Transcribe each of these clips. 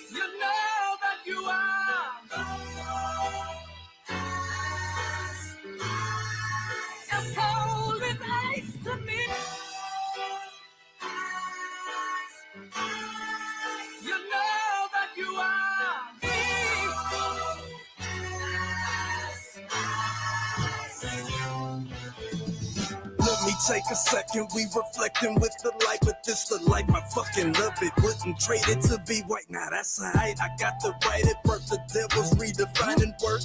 You know that you are as cold as ice to me. You know that you are Let me take a second, we reflecting with the light, but this the life, I fucking love it. Wouldn't trade it to be white, now that's alright. I got the right at birth, the devil's redefining work.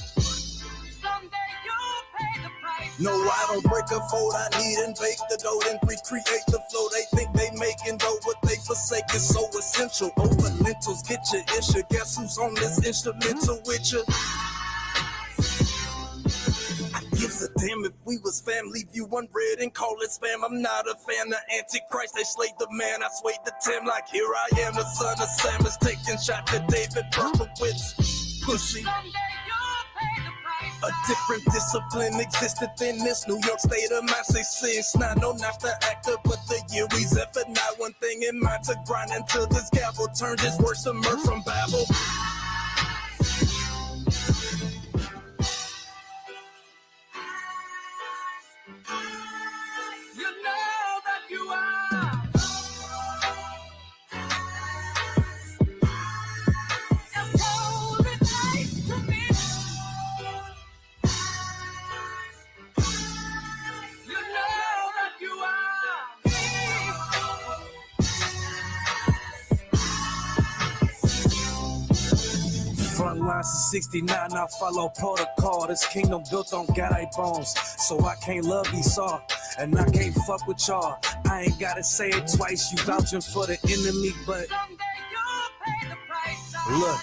someday you'll pay the price. No, I don't break a fold, I need and bake the dough, then recreate the flow. They think they making dough, what they forsake is so essential. Over lentils, get your issue. Guess who's on this instrumental with you? Gives a damn if we was family, view unread and call it spam. I'm not a fan of Antichrist, they slayed the man. I swayed the Tim like here I am, the son of Sam is taking shot to David Berkowitz. Pussy. A different discipline existed in this New York state of mind. Say since now, no, not the actor, but the year we's effort. Not one thing in mind to grind until this gavel turned his words to mirth from Babel. You know that you are as cold as ice to me. You know that you are Front lines of 69, I follow protocol. This kingdom built on God bones, so I can't love Esau, and I can't fuck with y'all. I ain't gotta say it twice, you vouching for the enemy, but someday you'll pay the price. look,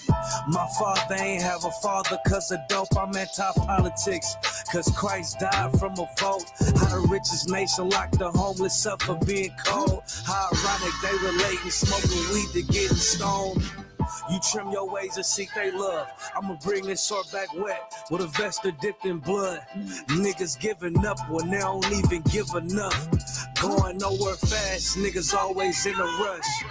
my father ain't have a father cause of dope. I'm anti-politics cause Christ died from a vote. How the richest nation locked the homeless up for being cold. How ironic they relating smoking weed to getting stoned. You trim your ways and seek they love. I'ma bring this sword back wet with a vesta dipped in blood. Niggas giving up when they don't even give enough. Going nowhere fast, niggas always in a rush.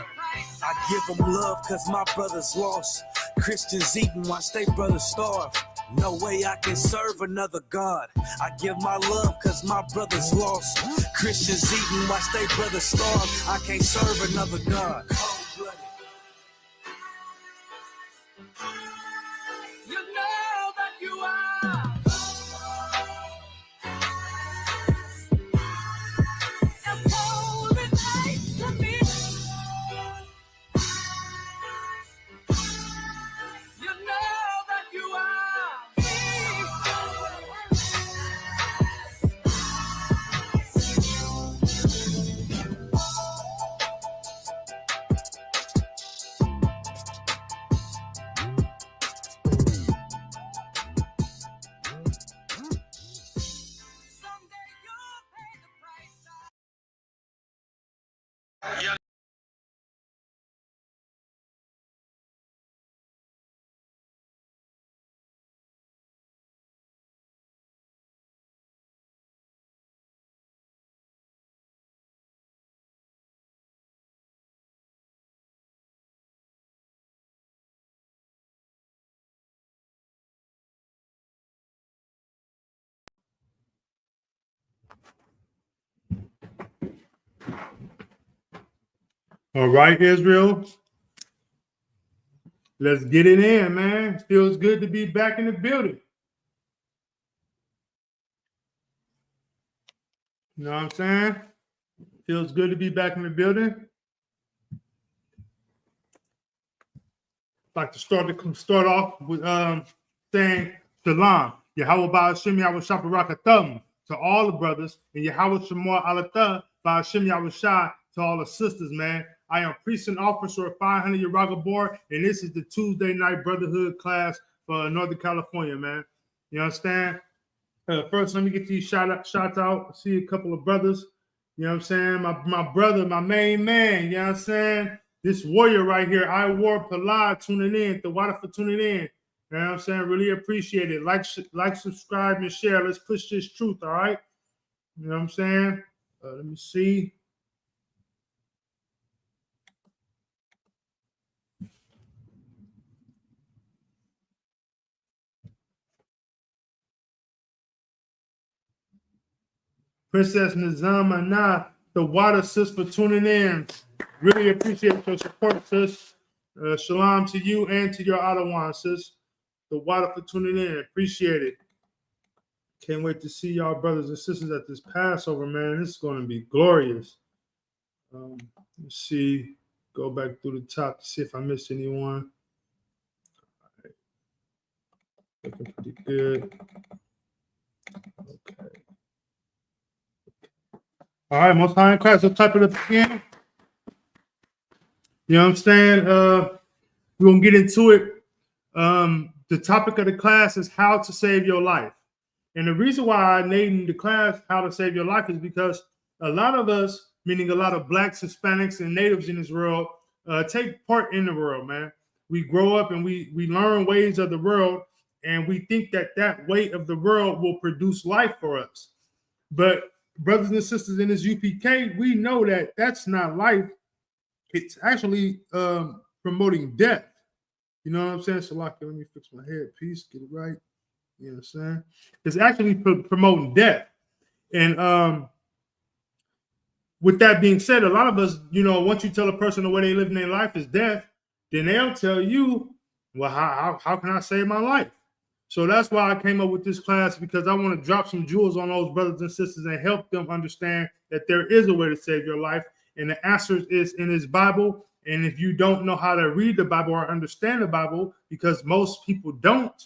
I give them love cause my brothers lost. Christians eating, watch they brothers starve. No way I can serve another God. I give my love cause my brothers lost. Christians eating, watch they brothers starve. I can't serve another God. You know that you are as cold as ice to me. You know that you are someday you'll pay the price. All right, Israel. Let's get it in, man. It feels good to be back in the building. You know what I'm saying? Feels good to be back in the building. Like to start off with saying Shalom. Yahweh Ba'Hashem Yahweh Shabarakathum to all the brothers, and Yahweh Shemor Alatah Ba'Hashem Yahweh Shah to all the sisters, man. I am precinct officer of 500 Yaraga Board, and this is the Tuesday night brotherhood class for Northern California, man. You understand? First, let me get these shots out. I see a couple of brothers. You know what I'm saying? My brother, my main man. You know what I'm saying? This warrior right here, I War Palad, tuning in. The water for tuning in. You know what I'm saying? Really appreciate it. Like, subscribe, and share. Let's push this truth, all right? You know what I'm saying? Let me see. Princess Nizam, the water sis, for tuning in. Really appreciate your support, sis. Shalom to you and to your Ottawa, sis. The water for tuning in. Appreciate it. Can't wait to see y'all brothers and sisters at this Passover, man. This is going to be glorious. Let's see. Go back through the top to see if I missed anyone. All right. Looking pretty good. Okay. All right, Most High in Christ, we'll type it up again. You know what I'm saying? We're going to get into it. The topic of the class is how to save your life. And the reason why I named the class How to Save Your Life is because a lot of us, meaning a lot of blacks, Hispanics, and natives in this world, take part in the world, man. We grow up and we learn ways of the world, and we think that that way of the world will produce life for us. But brothers and sisters in this UPK, we know that that's not life. It's actually promoting death. You know what I'm saying? So, let me fix my headpiece, get it right. You know what I'm saying? It's actually promoting death. And with that being said, a lot of us, once you tell a person the way they live in their life is death, then they'll tell you, well, how can I save my life? So that's why I came up with this class, because I want to drop some jewels on those brothers and sisters and help them understand that there is a way to save your life. And the answer is in his Bible. And if you don't know how to read the Bible or understand the Bible, because most people don't,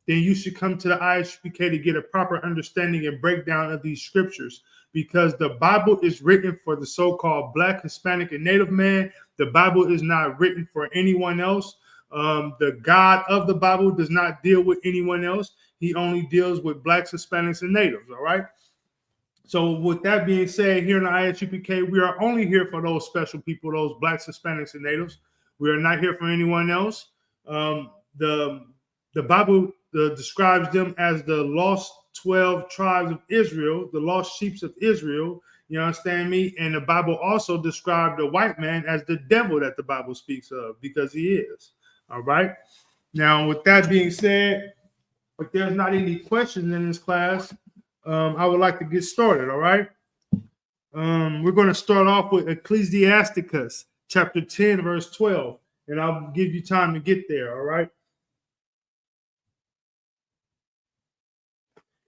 then you should come to the ISUPK to get a proper understanding and breakdown of these scriptures. Because the Bible is written for the so-called Black, Hispanic, and Native man. The Bible is not written for anyone else. The God of the Bible does not deal with anyone else. He only deals with Blacks, Hispanics, and Natives, all right? So with that being said, here in the ISUPK, we are only here for those special people, those Blacks, Hispanics, and Natives. We are not here for anyone else. The Bible describes them as the lost 12 tribes of Israel, the lost sheep of Israel. You understand me? And the Bible also described the white man as the devil that the Bible speaks of, because he is. All right. Now, with that being said, if there's not any questions in this class, I would like to get started. All right. We're going to start off with Ecclesiasticus chapter 10, verse 12, and I'll give you time to get there. All right.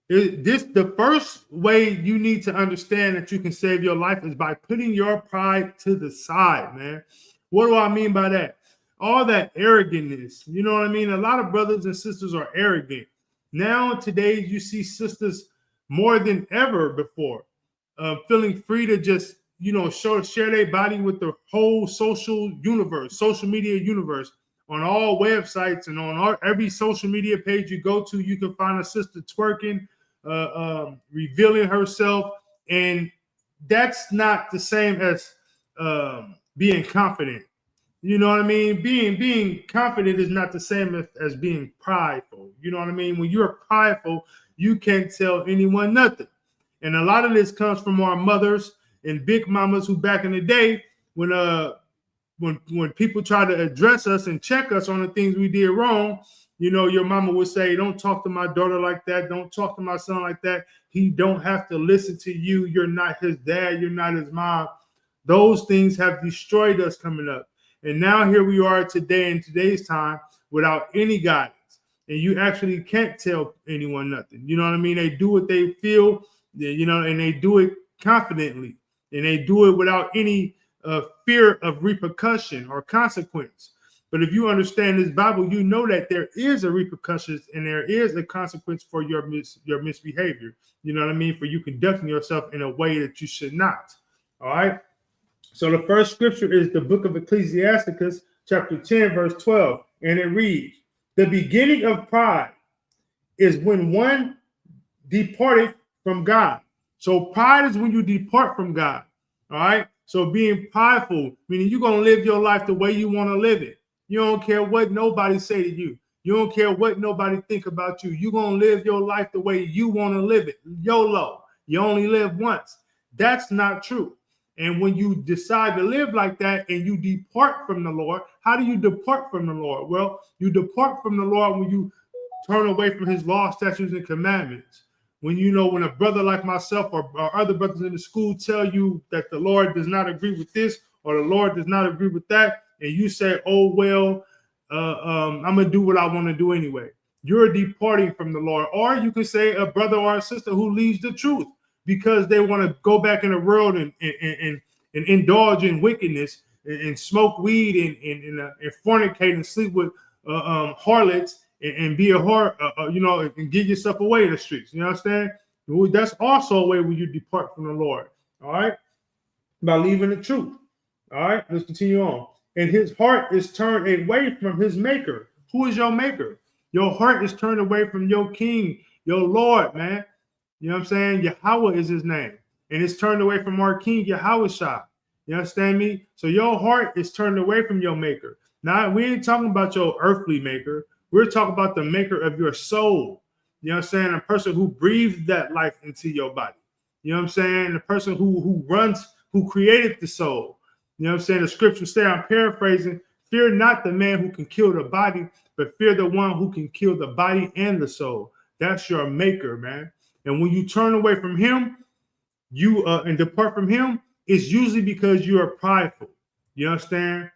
The first way you need to understand that you can save your life is by putting your pride to the side, man. What do I mean by that? All that arrogantness, you know what I mean? A lot of brothers and sisters are arrogant. Now, today, you see sisters more than ever before, feeling free to just, share their body with the whole social media universe. On all websites and on every social media page you go to, you can find a sister twerking, revealing herself. And that's not the same as being confident. You know what I mean? Being confident is not the same as being prideful. You know what I mean? When you're prideful, you can't tell anyone nothing. And a lot of this comes from our mothers and big mamas who back in the day, when people try to address us and check us on the things we did wrong, your mama would say, don't talk to my daughter like that. Don't talk to my son like that. He don't have to listen to you. You're not his dad. You're not his mom. Those things have destroyed us coming up. And now here we are today, in today's time, without any guidance. And you actually can't tell anyone nothing. You know what I mean? They do what they feel, and they do it confidently. And they do it without any fear of repercussion or consequence. But if you understand this Bible, you know that there is a repercussion and there is a consequence for your misbehavior. You know what I mean? For you conducting yourself in a way that you should not. All right. So the first scripture is the book of Ecclesiasticus, chapter 10, verse 12. And it reads, the beginning of pride is when one departed from God. So pride is when you depart from God. All right. So being prideful, meaning you're going to live your life the way you want to live it. You don't care what nobody say to you. You don't care what nobody think about you. You're going to live your life the way you want to live it. YOLO. You only live once. That's not true. And when you decide to live like that and you depart from the Lord, how do you depart from the Lord? Well, you depart from the Lord when you turn away from his law, statutes, and commandments. when when a brother like myself or other brothers in the school tell you that the Lord does not agree with this or the Lord does not agree with that, and you say, oh, well, I'm going to do what I want to do anyway. You're departing from the Lord. Or you can say a brother or a sister who leaves the truth because they want to go back in the world and indulge in wickedness and smoke weed and fornicate and sleep with harlots and be a whore, and give yourself away in the streets. You understand? That's also a way when you depart from the Lord. All right? By leaving the truth. All right? Let's continue on. And his heart is turned away from his maker. Who is your maker? Your heart is turned away from your king, your Lord, man. You know what I'm saying? Yahweh is his name. And it's turned away from our king, Yahweh Shah. You understand me? So your heart is turned away from your maker. Now, we ain't talking about your earthly maker. We're talking about the maker of your soul. You know what I'm saying? A person who breathed that life into your body. You know what I'm saying? The person who created the soul. You know what I'm saying? The scriptures say, I'm paraphrasing, fear not the man who can kill the body, but fear the one who can kill the body and the soul. That's your maker, man. And when you turn away from him, and depart from him, it's usually because you are prideful. You understand?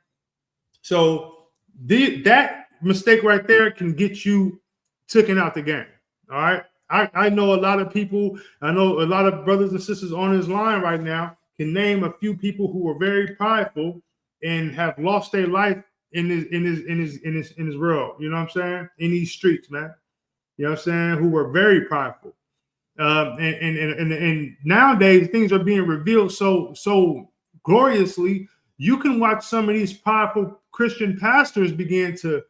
So that mistake right there can get you taken out the game. All right. I know a lot of people. I know a lot of brothers and sisters on this line right now can name a few people who were very prideful and have lost their life in his world. You know what I'm saying? In these streets, man. You know what I'm saying? Who were very prideful. And nowadays things are being revealed so gloriously. You can watch some of these powerful Christian pastors begin to,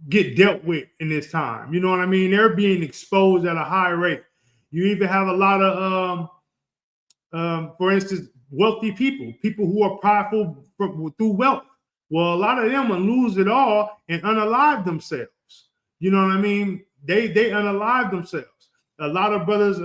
get dealt with in this time. You know what I mean? They're being exposed at a high rate. You even have a lot of, for instance, wealthy people who are prideful through wealth. Well, a lot of them will lose it all and unalive themselves. You know what I mean? They unalive themselves. A lot of brothers,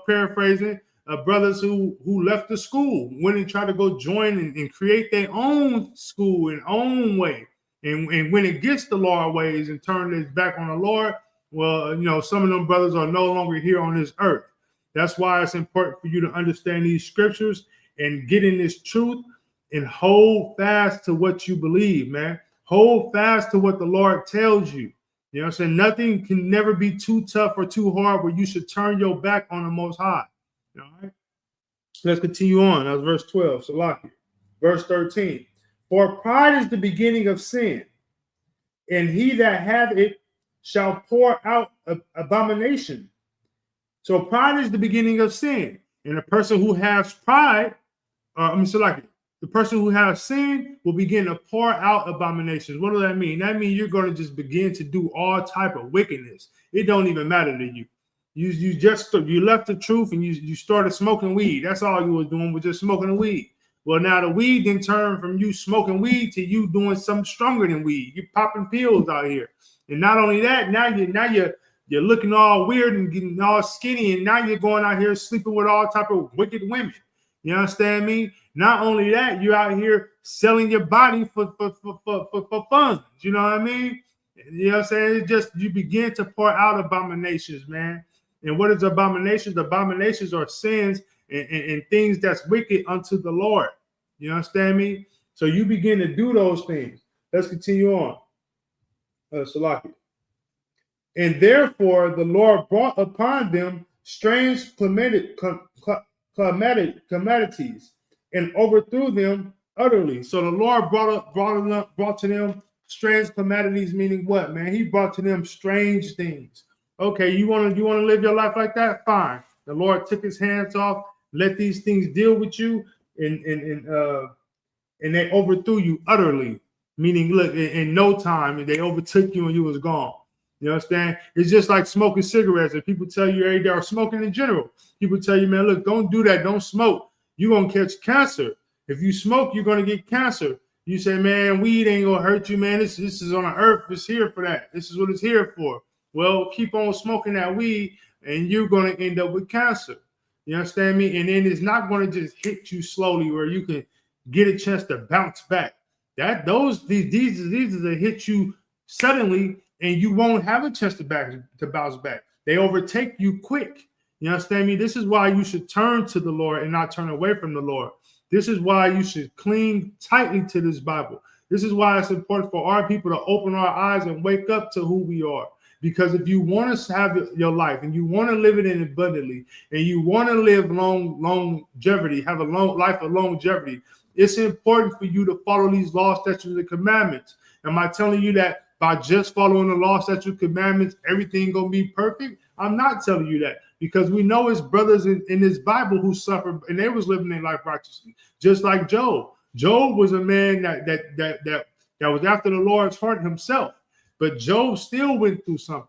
paraphrasing, brothers who left the school, went and tried to go join and create their own school in own way. And went against the Lord ways and turned his back on the Lord. Well, some of them brothers are no longer here on this earth. That's why it's important for you to understand these scriptures and get in this truth and hold fast to what you believe, man. Hold fast to what the Lord tells you. You know what I'm saying? Nothing can never be too tough or too hard where you should turn your back on the Most High. All right? Let's continue on. That's verse 12. Salaki. Verse 13. For pride is the beginning of sin, and he that hath it shall pour out abomination. So pride is the beginning of sin. And a person who has pride, the person who has sin will begin to pour out abominations. What does that mean? That means you're going to just begin to do all type of wickedness. It don't even matter to you. You left the truth and you started smoking weed. That's all you was doing, was just smoking the weed. Well, now the weed then turned from you smoking weed to you doing something stronger than weed. You're popping pills out here. And not only that, now you're looking all weird and getting all skinny, and now you're going out here sleeping with all type of wicked women. You understand me? Not only that, you're out here selling your body for funds. You know what I mean? You know what I'm saying? It just, you begin to pour out abominations, man. And what is abominations? Abominations are sins and things that's wicked unto the Lord. You understand me? So you begin to do those things. Let's continue on. Salaki. And therefore the Lord brought upon them strange calamities and overthrew them utterly. So the Lord brought to them strange calamities, meaning what, man? He brought to them strange things. Okay, you want to live your life like that? Fine. The Lord took his hands off, let these things deal with you, and they overthrew you utterly. Meaning, look, in no time, they overtook you and you was gone. You understand? It's just like smoking cigarettes. And people tell you every day, or smoking in general. People tell you, man, look, don't do that. Don't smoke. You're going to catch cancer. If you smoke, you're going to get cancer. You say, man, weed ain't going to hurt you, man. This is on the earth. It's here for that. This is what it's here for. Well, keep on smoking that weed and you're going to end up with cancer. You understand me? And then it's not going to just hit you slowly where you can get a chance to bounce back. These diseases that hit you suddenly, and you won't have a chance to bounce back. They overtake you quick. You understand me? This is why you should turn to the Lord and not turn away from the Lord. This is why you should cling tightly to this Bible. This is why it's important for our people to open our eyes and wake up to who we are. Because if you want to have your life and you want to live it in abundantly and you want to live longevity, have a long life of longevity, it's important for you to follow these laws, statutes, and commandments. Am I telling you that by just following the law, statutes, commandments, everything gonna be perfect? I'm not telling you that, because we know his brothers in this Bible who suffered and they was living their life righteously, just like Job. Job was a man that was after the Lord's heart himself, but Job still went through something.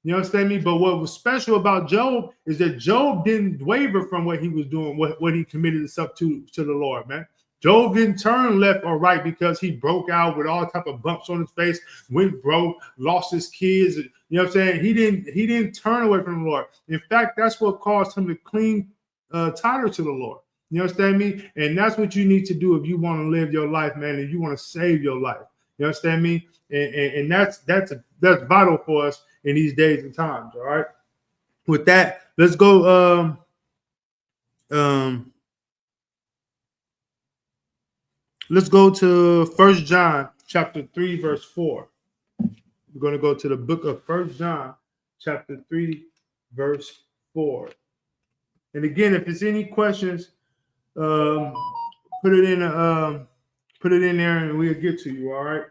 You understand me? But what was special about Job is that Job didn't waver from what he was doing, what he committed himself to the Lord, man. Job didn't turn left or right because he broke out with all type of bumps on his face, went broke, lost his kids. You know what I'm saying? He didn't turn away from the Lord. In fact, that's what caused him to cling tighter to the Lord. You understand me? And that's what you need to do if you want to live your life, man, and you want to save your life. You understand me? And that's vital for us in these days and times. All right. With that, let's go. Let's go to 1 John chapter 3, verse 4. We're going to go to the book of 1 John chapter 3, verse 4. And again, if there's any questions, put it in there and we'll get to you. All right.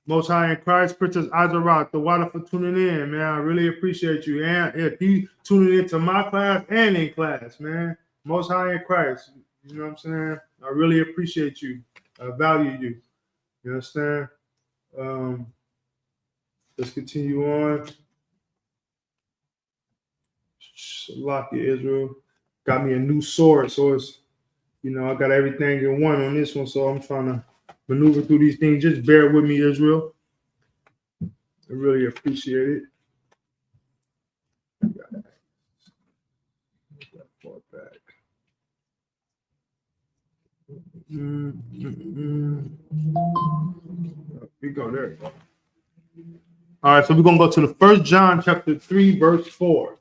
Most High in Christ, Princess Azarat, the water for tuning in, man. I really appreciate you. And if you tuning into my class and in class, man. Most High in Christ. You know what I'm saying? I really appreciate you. I value you. You understand? Let's continue on. Salakia Israel. Got me a new sword. So it's, I got everything in one on this one. So I'm trying to maneuver through these things. Just bear with me, Israel. I really appreciate it. Got that far back. We go there. All right, so we're gonna go to the 1 John chapter 3, verse 4.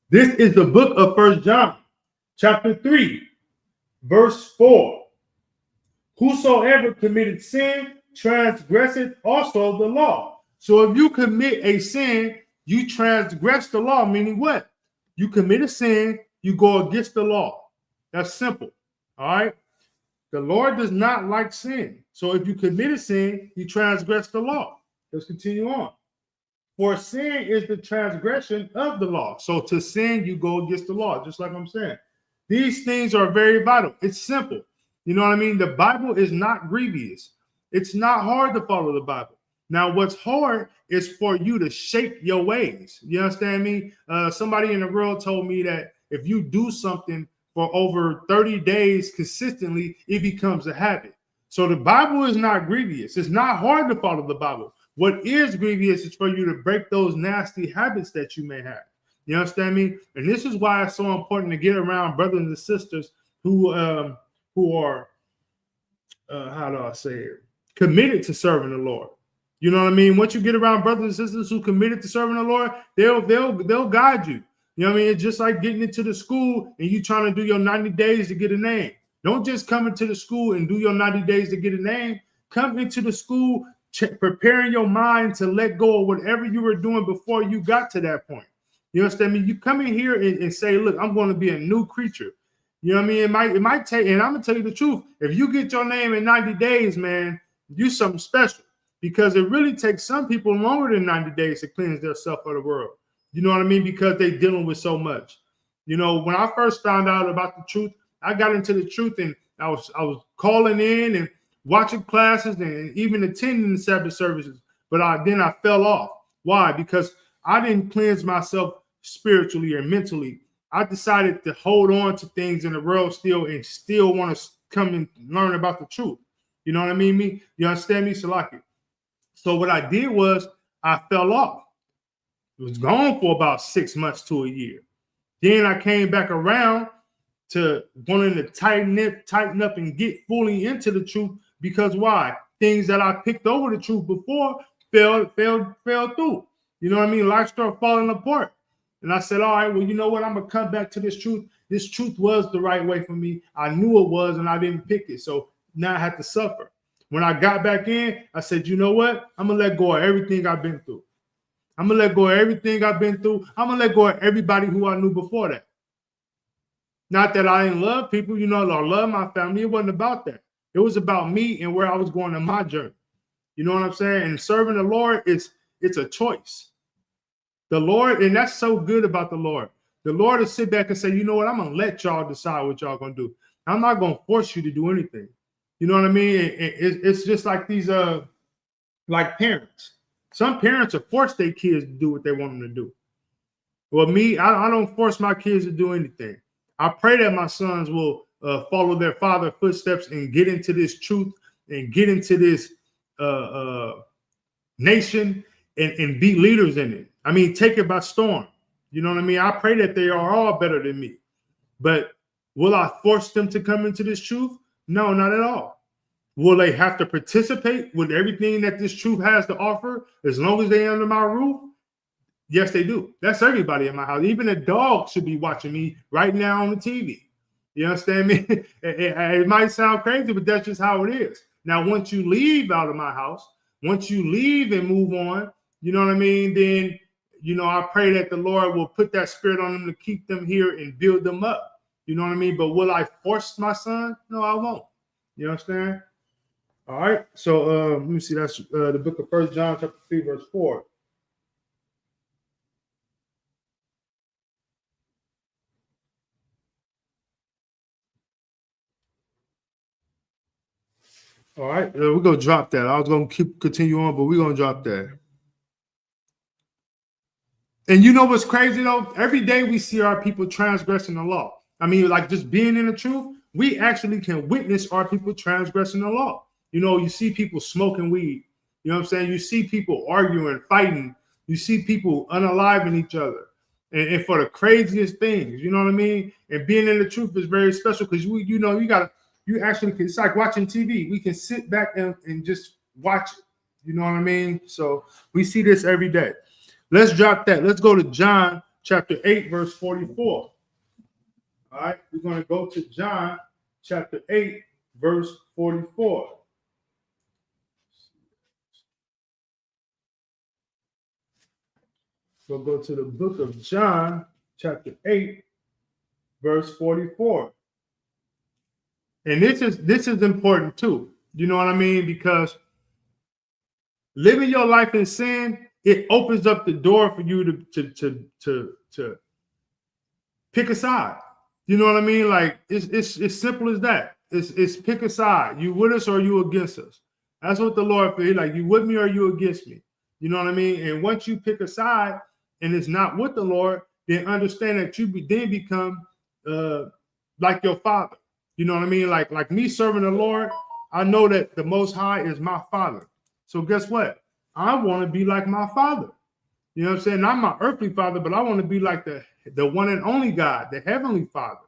This is the book of 1 John, chapter 3, verse 4. Whosoever committed sin transgresseth also the law. So if you commit a sin, you transgress the law, meaning what? You commit a sin, you go against the law. That's simple. All right. The Lord does not like sin. So if you commit a sin, you transgress the law. Let's continue on. For sin is the transgression of the law. So to sin, you go against the law, just like I'm saying. These things are very vital. It's simple. You know what I mean? The Bible is not grievous. It's not hard to follow the Bible. Now, what's hard is for you to shape your ways. You understand me? Somebody in the world told me that if you do something for over 30 days consistently, it becomes a habit. So the Bible is not grievous. It's not hard to follow the Bible. What is grievous is for you to break those nasty habits that you may have. You understand me? And this is why it's so important to get around brothers and sisters who are, how do I say it, committed to serving the Lord. You know what I mean? Once you get around brothers and sisters who committed to serving the Lord, they'll guide you. You know what I mean? It's just like getting into the school and you trying to do your 90 days to get a name. Don't just come into the school and do your 90 days to get a name. Come into the school preparing your mind to let go of whatever you were doing before you got to that point. You understand me? You come in here and say, look, I'm going to be a new creature. You know what I mean? It might take, and I'm going to tell you the truth. If you get your name in 90 days, man, you something special, because it really takes some people longer than 90 days to cleanse themselves of the world. You know what I mean? Because they're dealing with so much. You know, when I first found out about the truth, I got into the truth and I was calling in and watching classes and even attending the Sabbath services. But then I fell off. Why? Because I didn't cleanse myself spiritually or mentally. I decided to hold on to things in the world still want to come and learn about the truth. You know what I mean? You understand me, Salaki? So what I did was I fell off. It was gone for about 6 months to a year. Then I came back around to wanting to tighten up and get fully into the truth. Because why? things that I picked over the truth before fell through. You know what I mean? Life started falling apart. And I said, all right, well, you know what? I'm going to come back to this truth. This truth was the right way for me. I knew it was, and I didn't pick it. So now I had to suffer. When I got back in, I said, you know what? I'm going to let go of everything I've been through. I'm going to let go of everything I've been through. I'm going to let go of everybody who I knew before that. Not that I didn't love people, you know, I love my family. It wasn't about that. It was about me and where I was going in my journey. You know what I'm saying? And serving the Lord, it's a choice. The Lord, and that's so good about the Lord. The Lord will sit back and say, you know what? I'm going to let y'all decide what y'all going to do. I'm not going to force you to do anything. You know what I mean? It's just like these, like parents. Some parents are force their kids to do what they want them to do. Well, me, I don't force my kids to do anything. I pray that my sons will follow their father's footsteps and get into this truth and get into this nation and be leaders in it. I mean, take it by storm. You know what I mean? I pray that they are all better than me. But will I force them to come into this truth? No, not at all. Will they have to participate with everything that this truth has to offer as long as they're under my roof? Yes, they do. That's everybody in my house. Even a dog should be watching me right now on the TV. You understand me? It might sound crazy, but that's just how it is. Now, once you leave out of my house, once you leave and move on, you know what I mean? Then, you know, I pray that the Lord will put that spirit on them to keep them here and build them up. You know what I mean? But will I force my son? No, I won't. You understand? All right. So let me see. That's the book of 1 John chapter 3, verse 4. All right, we're gonna drop that. I was gonna continue on, but we're gonna drop that. And you know what's crazy though? Every day we see our people transgressing the law. I mean, like just being in the truth, we actually can witness our people transgressing the law. You know, you see people smoking weed. You know what I'm saying? You see people arguing, fighting. You see people unaliving each other, and for the craziest things. You know what I mean? And being in the truth is very special because you actually can, it's like watching TV. We can sit back and just watch it. You know what I mean? So we see this every day. Let's drop that. Let's go to John chapter 8, verse 44. All right, we're going to go to John chapter 8, verse 44. We'll go to the book of John chapter 8, verse 44. And this is important too. You know what I mean? Because living your life in sin, it opens up the door for you to pick a side. You know what I mean? Like it's simple as that. It's pick a side. You with us or you against us? That's what the Lord feels like. You with me or you against me? You know what I mean? And once you pick a side and it's not with the Lord, then understand that you then become like your father. You know what I mean? Like me serving the Lord, I know that the Most High is my father. So guess what? I want to be like my father. You know what I'm saying? Not my earthly father, but I want to be like the one and only God, the heavenly Father.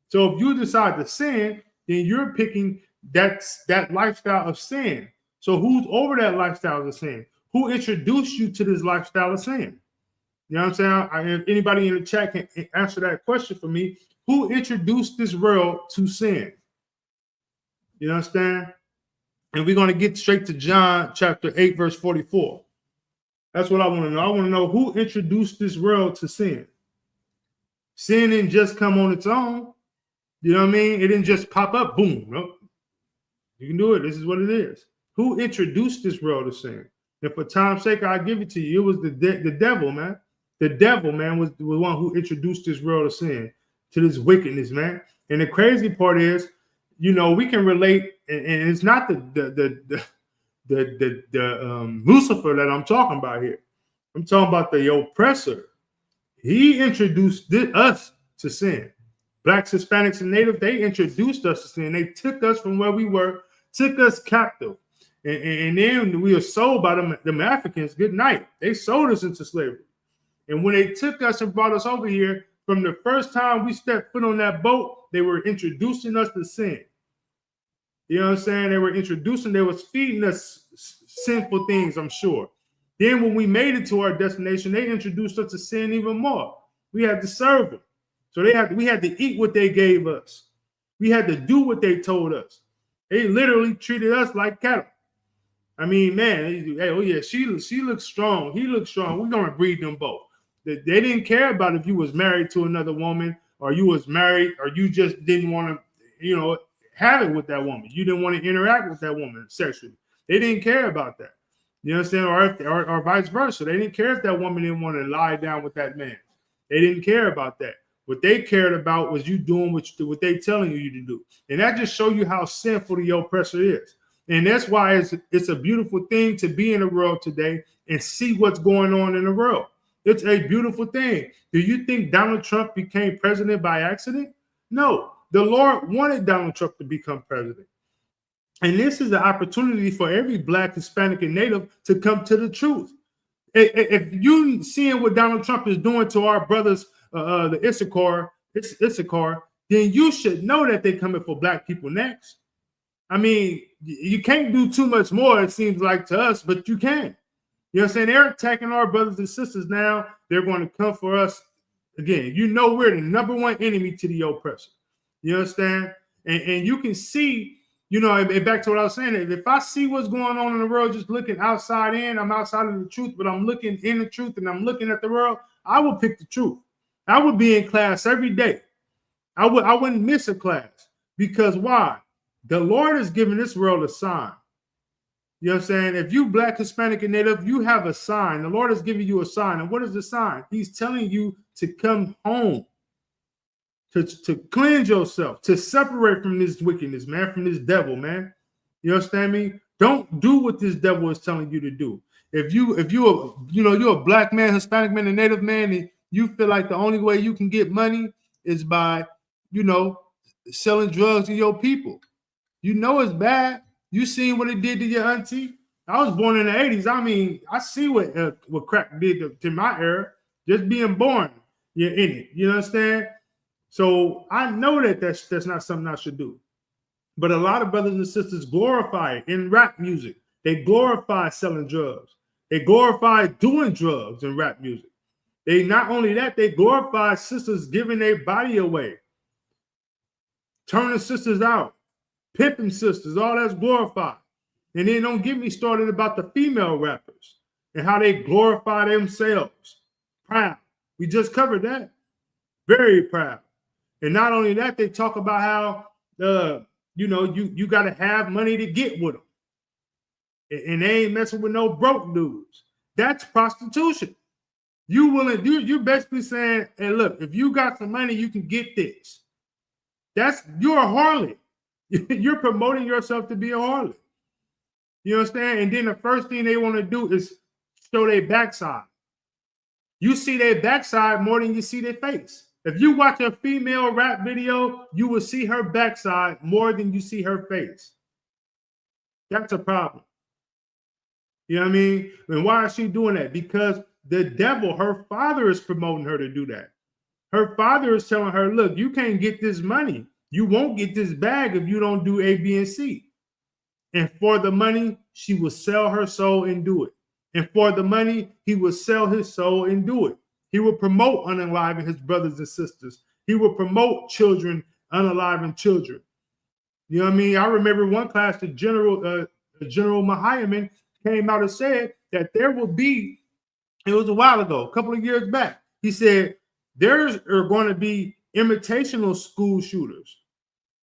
So if you decide to sin, then you're picking that lifestyle of sin. So who's over that lifestyle of sin? Who introduced you to this lifestyle of sin? You know what I'm saying? If anybody in the chat can answer that question for me, who introduced this world to sin? You understand? And we're going to get straight to John chapter 8, verse 44. That's what I want to know. I want to know who introduced this world to sin. Sin didn't just come on its own. You know what I mean? It didn't just pop up, boom. Nope. You can do it. This is what it is. Who introduced this world to sin? And for time's sake, I'll give it to you. It was the devil, man. The devil, man, was the one who introduced this world to sin, to this wickedness, man. And the crazy part is, you know, we can relate, and it's not the Lucifer that I'm talking about here. I'm talking about the oppressor. He introduced us to sin. Blacks, Hispanics, and Native, they introduced us to sin. They took us from where we were, took us captive. And then we were sold by them Africans. Good night. They sold us into slavery. And when they took us and brought us over here, from the first time we stepped foot on that boat, they were introducing us to sin. You know what I'm saying? They were introducing, they was feeding us sinful things, I'm sure. Then when we made it to our destination, they introduced us to sin even more. We had to serve them. So we had to eat what they gave us. We had to do what they told us. They literally treated us like cattle. I mean, man, hey, oh yeah, she looks strong. He looks strong. We're gonna breed them both. They didn't care about if you was married to another woman or you was married or you just didn't want to, have it with that woman. You didn't want to interact with that woman sexually. They didn't care about that. You understand? Or vice versa. They didn't care if that woman didn't want to lie down with that man. They didn't care about that. What they cared about was you doing what they telling you to do. And that just shows you how sinful the oppressor is. And that's why it's a beautiful thing to be in the world today and see what's going on in the world. It's a beautiful thing. Do you think Donald Trump became president by accident? No. The Lord wanted Donald Trump to become president. And this is an opportunity for every Black, Hispanic, and Native to come to the truth. If you seeing what Donald Trump is doing to our brothers, the Issachar, then you should know that they're coming for Black people next. I mean, you can't do too much more, it seems like to us, but you can. You know what I'm saying? They're attacking our brothers and sisters now. They're going to come for us again. You know we're the number one enemy to the oppressor. You understand? And you can see, and back to what I was saying, if I see what's going on in the world, just looking outside in, I'm outside of the truth, but I'm looking in the truth and I'm looking at the world, I would pick the truth. I would be in class every day. I wouldn't miss a class. Because why? The Lord has given this world a sign. You know what I'm saying? If you Black, Hispanic, and Native, you have a sign. The Lord has given you a sign. And what is the sign? He's telling you to come home, to cleanse yourself, to separate from this wickedness, man, from this devil, man. You understand me? Don't do what this devil is telling you to do. If you're a Black man, Hispanic man, and Native man, and you feel like the only way you can get money is by, selling drugs to your people. You know it's bad. You seen what it did to your auntie. I was born in the 80s. I mean, I see what crack did to my era. Just being born, you're in it. You understand? So I know that's not something I should do. But a lot of brothers and sisters glorify it in rap music. They glorify selling drugs. They glorify doing drugs in rap music. They not only that, they glorify sisters giving their body away, turning sisters out, pimping sisters, all that's glorified. And then don't get me started about the female rappers and how they glorify themselves. Proud. We just covered that. Very proud. And not only that, they talk about how you got to have money to get with them. And they ain't messing with no broke dudes. That's prostitution. You're basically saying, hey, look, if you got some money, you can get this. You're a harlot. You're promoting yourself to be a harlot. You understand? And then the first thing they want to do is show their backside. You see their backside more than you see their face. If you watch a female rap video, you will see her backside more than you see her face. That's a problem. You know what I mean? And why is she doing that? Because the devil, her father, is promoting her to do that. Her father is telling her, look, you can't get this money. You won't get this bag if you don't do A, B, and C. And for the money, she will sell her soul and do it. And for the money, he will sell his soul and do it. He will promote unaliving his brothers and sisters. He will promote children, unaliving children. You know what I mean? I remember one class, the General Mahayaman came out and said that there will be, it was a while ago, a couple of years back, he said, there are going to be imitational school shooters.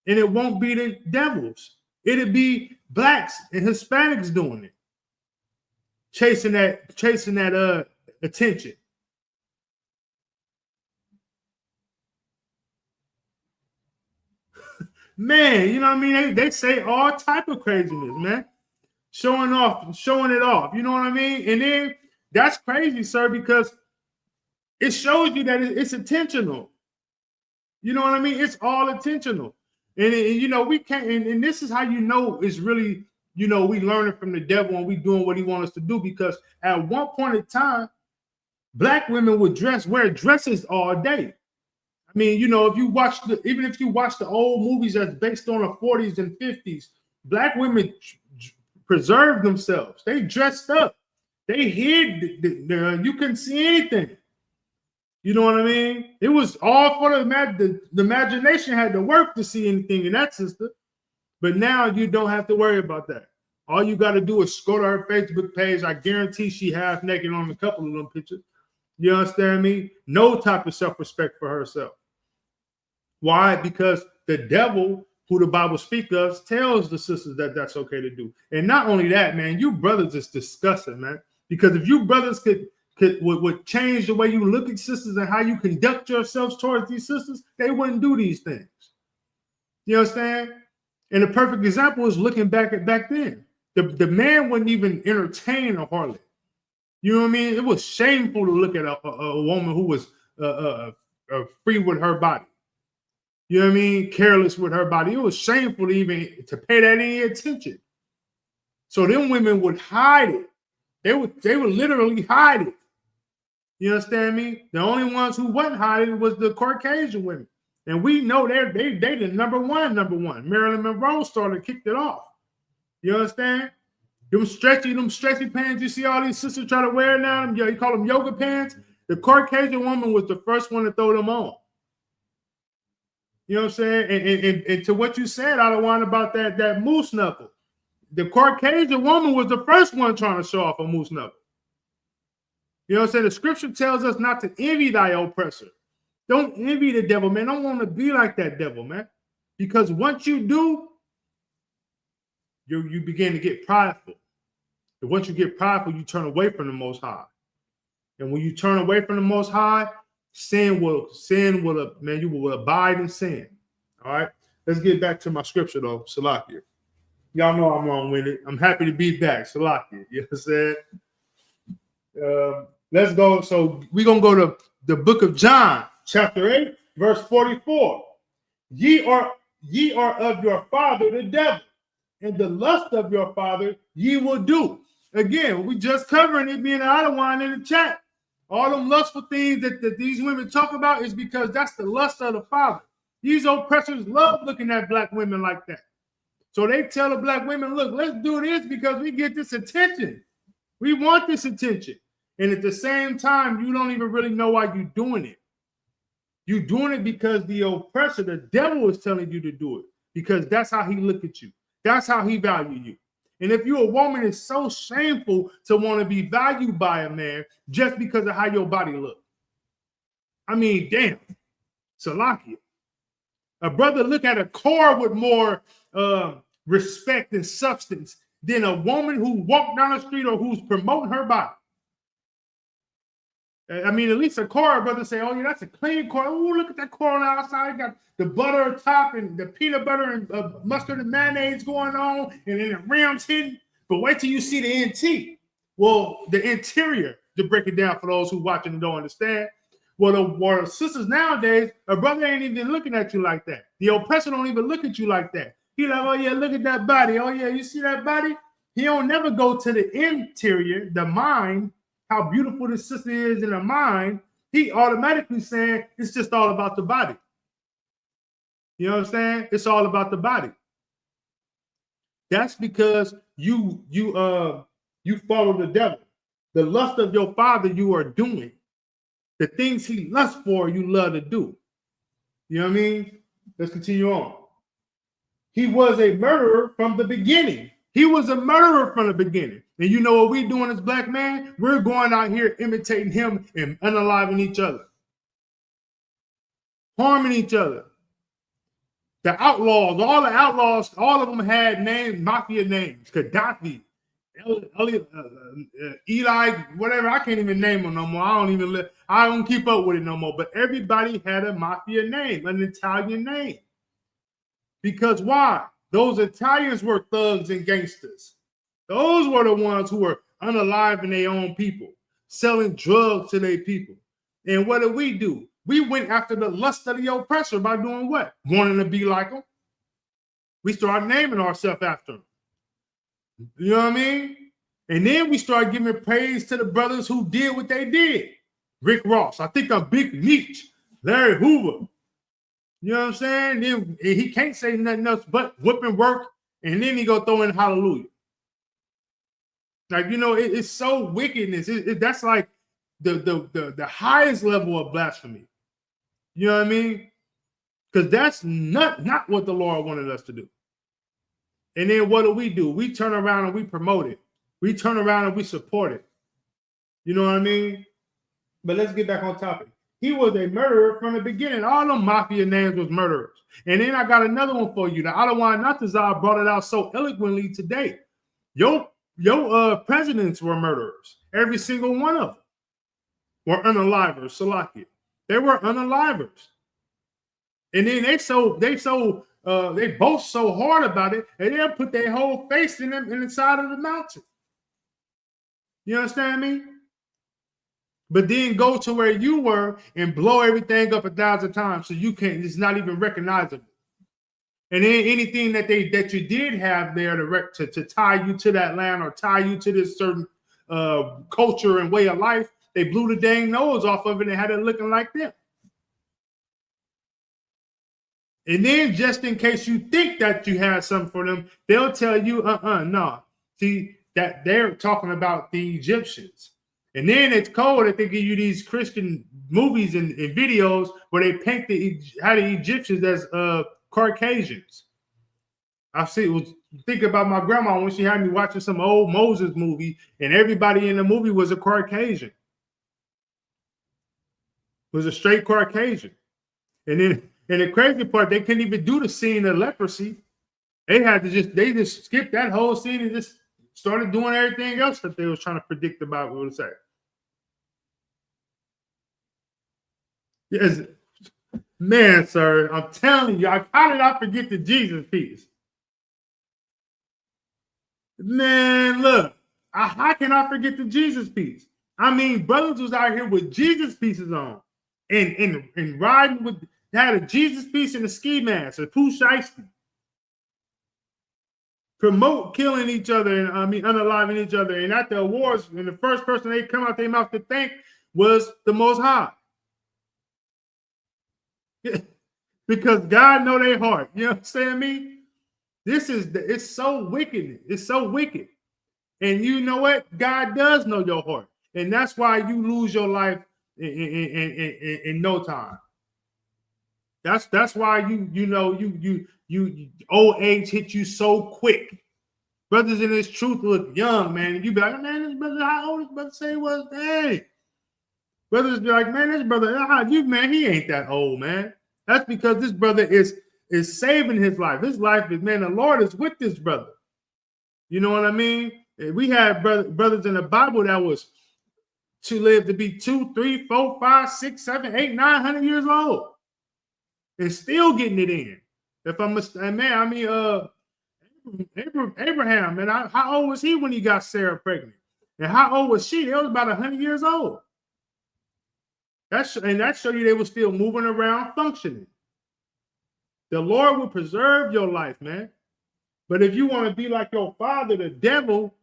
And it won't be the devils. It'll be Blacks and Hispanics doing it. Chasing that attention. Man, you know what I mean? They say all type of craziness, man. Showing it off. You know what I mean? And then that's crazy, sir, because it shows you that it's intentional. You know what I mean? It's all intentional. And we can't, and this is how you know it's really, we learning from the devil and we doing what he wants us to do, because at one point in time, Black women would wear dresses all day. I mean, if you watch even if you watch the old movies that's based on the 40s and 50s, Black women preserved themselves. They dressed up. They hid. You couldn't see anything. You know what I mean? It was all for the imagination had to work to see anything in that sister. But now you don't have to worry about that. All you got to do is go to her Facebook page. I guarantee she half naked on a couple of them pictures. You understand me? No type of self-respect for herself. Why? Because the devil, who the Bible speaks of, tells the sisters that that's okay to do. And not only that, man, you brothers is disgusting, man. Because if you brothers would change the way you look at sisters and how you conduct yourselves towards these sisters, they wouldn't do these things. You understand? And the perfect example is looking back then. The man wouldn't even entertain a harlot. You know what I mean? It was shameful to look at a woman who was free with her body. You know what I mean? Careless with her body. It was shameful to even to pay that any attention. So them women would hide it. They would literally hide it. You understand me? The only ones who wasn't hiding was the Caucasian women. And we know they the number one. Marilyn Monroe kicked it off. You understand? Them stretchy pants you see all these sisters try to wear now, you call them yoga pants. The Caucasian woman was the first one to throw them on. You know what I'm saying? And to what you said, I don't want about that moose knuckle. The Caucasian woman was the first one trying to show off a moose knuckle. You know what I'm saying? The scripture tells us not to envy thy oppressor. Don't envy the devil, man. Don't want to be like that devil, man. Because once you do, you begin to get prideful. And once you get prideful, you turn away from the Most High. And when you turn away from the Most High, you will abide in sin. All right? Let's get back to my scripture, though, Salakia. Y'all know I'm long-winded. I'm happy to be back, Salakia. You know what I'm saying? Let's go. So we're going to go to the book of John, chapter 8, verse 44. Ye are of your father, the devil, and the lust of your father ye will do. Again, we just covering it, being out of wine in the chat. All them lustful things that these women talk about is because that's the lust of the father. These oppressors love looking at black women like that. So they tell the black women, look, let's do this because we get this attention. We want this attention. And at the same time, you don't even really know why you're doing it. You're doing it because the oppressor, the devil, is telling you to do it. Because that's how he look at you. That's how he value you. And if you're a woman, it's so shameful to want to be valued by a man just because of how your body looks. I mean, damn. Salakia. A brother look at a car with more respect and substance than a woman who walked down the street or who's promoting her body. I mean, at least a car, brother say, oh, yeah, that's a clean car. Oh, look at that car on the outside. You got the butter top and the peanut butter and mustard and mayonnaise going on, and then the rims hidden. But wait till you see the NT. Well, the interior, to break it down for those who watching and don't understand. Well, the sisters nowadays, a brother ain't even looking at you like that. The oppressor don't even look at you like that. He like, oh, yeah, look at that body. Oh, yeah, you see that body? He don't never go to the interior, the mind, how beautiful the sister is in the mind. He automatically saying it's just all about the body. You know what I'm saying? It's all about the body. That's because you follow the devil. The lust of your father you are doing. The things he lusts for, you love to do. You know what I mean? Let's continue on. He was a murderer from the beginning. He was a murderer from the beginning. And you know what we doing as black men? We're going out here imitating him and unaliving each other. Harming each other. The outlaws, all of them had names, mafia names. Gaddafi, Eli, whatever. I can't even name them no more. I don't keep up with it no more. But everybody had a mafia name, an Italian name. Because why? Those Italians were thugs and gangsters. Those were the ones who were unaliving their own people, selling drugs to their people. And what did we do? We went after the lust of the oppressor by doing what? Wanting to be like them. We started naming ourselves after them. You know what I mean? And then we started giving praise to the brothers who did what they did. Rick Ross, I think I'm Big Meech, Larry Hoover. You know what I'm saying? Then he can't say nothing else but whipping work and then he go throw in hallelujah. Like, you know, it's so wickedness. That's like the highest level of blasphemy. You know what I mean? Because that's not what the Lord wanted us to do. And then what do? We turn around and we promote it. We turn around and we support it. You know what I mean? But let's get back on topic. He was a murderer from the beginning. All them mafia names was murderers. And then I got another one for you. The Alawan Natazar brought it out so eloquently today. Your presidents were murderers. Every single one of them were unalivers. Salakia. They were unalivers. And then they boast so hard about it, and they'll put their whole face in the side of the mountain. You understand me? But then go to where you were and blow everything up 1,000 times so you can't, it's not even recognizable. And then anything that you did have there to tie you to that land or tie you to this certain culture and way of life, they blew the dang nose off of it and had it looking like them. And then just in case you think that you had something for them, they'll tell you, no. See, that they're talking about the Egyptians. And then it's cold that they give you these Christian movies and videos where they paint the Egyptians as Caucasians. Think about my grandma when she had me watching some old Moses movie, and everybody in the movie was a Caucasian. Was a straight Caucasian. And the crazy part, they couldn't even do the scene of leprosy. They just skipped that whole scene and just started doing everything else that they was trying to predict about what it say. Yes, man, sir, I'm telling you, how did I forget the Jesus piece? Man, look, how can I forget the Jesus piece? I mean, brothers was out here with Jesus pieces on and riding with, had a Jesus piece and a ski mask, a poo shiesty. Promote killing each other and unaliving each other. And at the awards, and the first person they come out their mouth to thank was the Most High. Because God know their heart. You understand me? It's so wicked. It's so wicked. And you know what? God does know your heart. And that's why you lose your life in no time. That's why you old age hit you so quick. Brothers in this truth look young, man. And you be like, man, this brother, how old this brother say he was? Hey. Brothers be like, man, this brother, man, he ain't that old, man. That's because this brother is saving his life. His life is, man, the Lord is with this brother. You know what I mean? We had brothers in the Bible that was to live to be 2, 3, 4, 5, 6, 7, 8, 900 years old. And still getting it in. If I'm man, Abraham, man, how old was he when he got Sarah pregnant? And how old was she? They was about 100 years old. That show you they were still moving around, functioning. The Lord will preserve your life, man. But if you want to be like your father, the devil,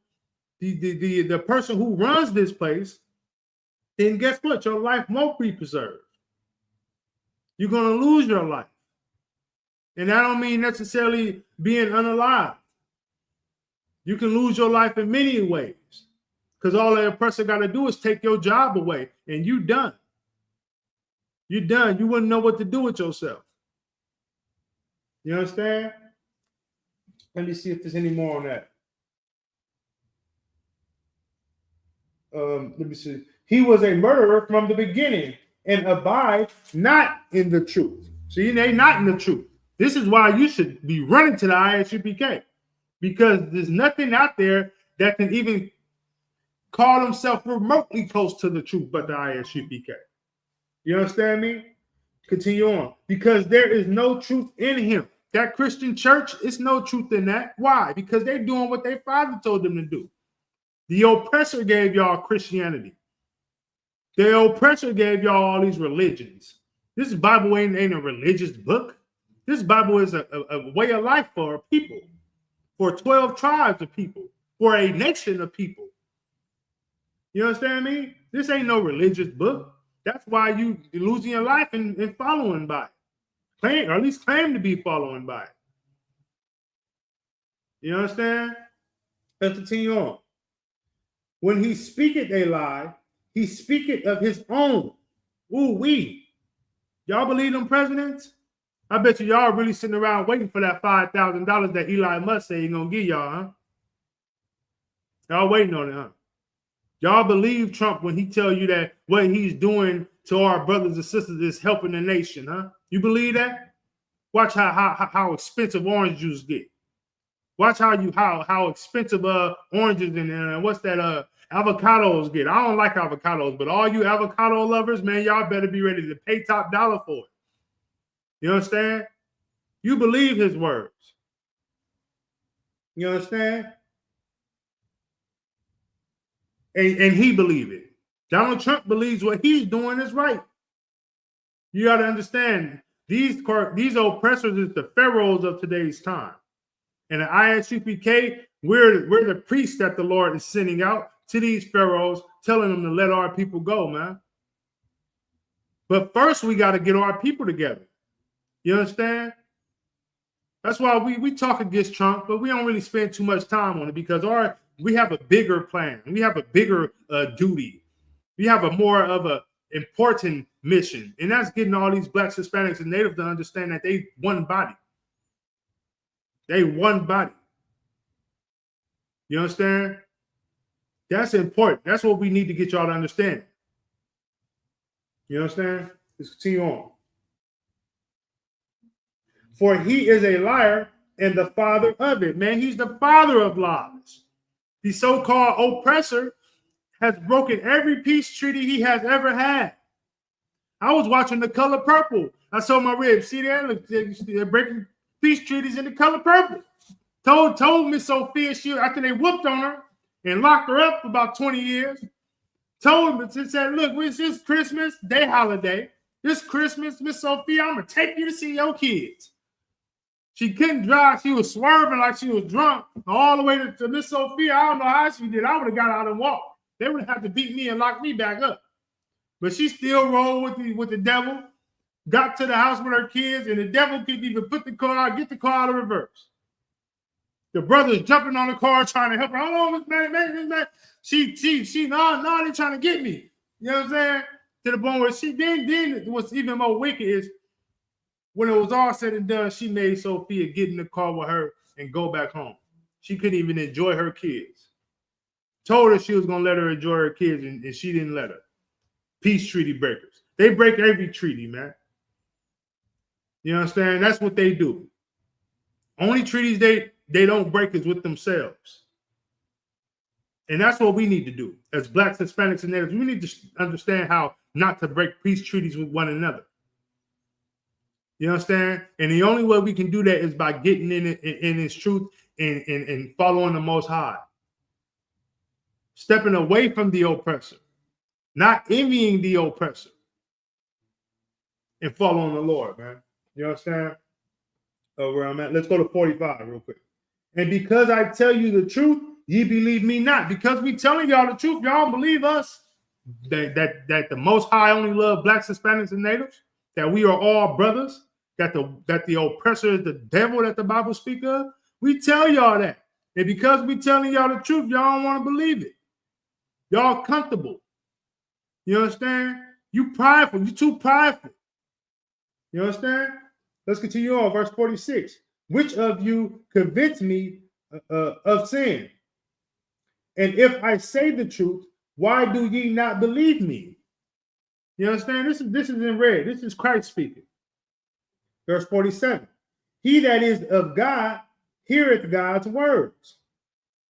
the person who runs this place, then guess what? Your life won't be preserved. You're going to lose your life. And I don't mean necessarily being unalive. You can lose your life in many ways. Because all that person got to do is take your job away and you done. You're done. You wouldn't know what to do with yourself. You understand? Let me see if there's any more on that. Let me see. He was a murderer from the beginning and abide not in the truth. See, they not in the truth. This is why you should be running to the ISUPK, because there's nothing out there that can even call himself remotely close to the truth but the ISUPK. You understand me? Continue on. Because there is no truth in him. That Christian church, it's no truth in that. Why? Because they're doing what their father told them to do. The oppressor gave y'all Christianity. The oppressor gave y'all all these religions. This Bible ain't a religious book. This Bible is a way of life for a people, for 12 tribes of people, for a nation of people. You understand me? This ain't no religious book. That's why you're losing your life and following by it. Claim, or at least claim to be following by it. You understand? Let's continue on. When he speaketh a lie, he speaketh of his own. Ooh, we. Y'all believe them presidents? I bet y'all really sitting around waiting for that $5,000 that Elon Musk say he's going to give y'all, huh? Y'all waiting on it, huh? Y'all believe Trump when he tell you that what he's doing to our brothers and sisters is helping the nation, huh? You believe that? Watch how expensive orange juice get. Watch how expensive oranges and what's that avocados get. I don't like avocados, but all you avocado lovers, man, y'all better be ready to pay top dollar for it. You understand? You believe his words. You understand? And he believe it. Donald Trump believes what he's doing is right. You got to understand, these oppressors is the pharaohs of today's time. And the ISUPK, we're the priests that the Lord is sending out to these pharaohs, telling them to let our people go, man. But first, we got to get our people together. You understand? That's why we talk against Trump, but we don't really spend too much time on it because we have a bigger plan. We have a bigger duty. We have a more of a important mission, and that's getting all these blacks, Hispanics, and Natives to understand that they one body. They one body. You understand? That's important. That's what we need to get y'all to understand. You understand? Let's continue on. For he is a liar and the father of it. Man, he's the father of lies. The so-called oppressor has broken every peace treaty he has ever had. I was watching The Color Purple. I saw my ribs. See that? Look, they're breaking peace treaties in The Color Purple. Told Miss Sophia, after they whooped on her and locked her up for about 20 years, told me, said, look, it's just Christmas, day holiday. This Christmas, Miss Sophia, I'm going to take you to see your kids. She couldn't drive. She was swerving like she was drunk all the way to Miss Sophia. I don't know how she did. I would have got out and walked. They would have had to beat me and lock me back up. But she still rolled with the devil, got to the house with her kids, and the devil couldn't even put the car out, get the car out of reverse. The brother's jumping on the car trying to help her. Hold on, man. She, no, they're trying to get me. You know what I'm saying? To the point where she then what's even more wicked is when it was all said and done, she made Sophia get in the car with her and go back home. She couldn't even enjoy her kids. Told her she was going to let her enjoy her kids, and she didn't let her. Peace treaty breakers. They break every treaty, man. You understand? That's what they do. Only treaties they don't break is with themselves. And that's what we need to do. As blacks, Hispanics, and Natives, we need to understand how not to break peace treaties with one another. You understand? And the only way we can do that is by getting in his truth and following the Most High. Stepping away from the oppressor. Not envying the oppressor. And following the Lord, man. You understand? Where I'm at. Let's go to 45 real quick. And because I tell you the truth, ye believe me not. Because we telling y'all the truth, y'all don't believe us. That the Most High only love blacks, Hispanics, and Natives. That we are all brothers. That the oppressor is the devil that the Bible speaks of. We tell y'all that. And because we telling y'all the truth, y'all don't want to believe it. Y'all comfortable. You understand? You prideful. You too prideful. You understand? Let's continue on. Verse 46. Which of you convince me of sin? And if I say the truth, why do ye not believe me? You understand? This is in red. This is Christ speaking. Verse 47. He that is of God heareth God's words.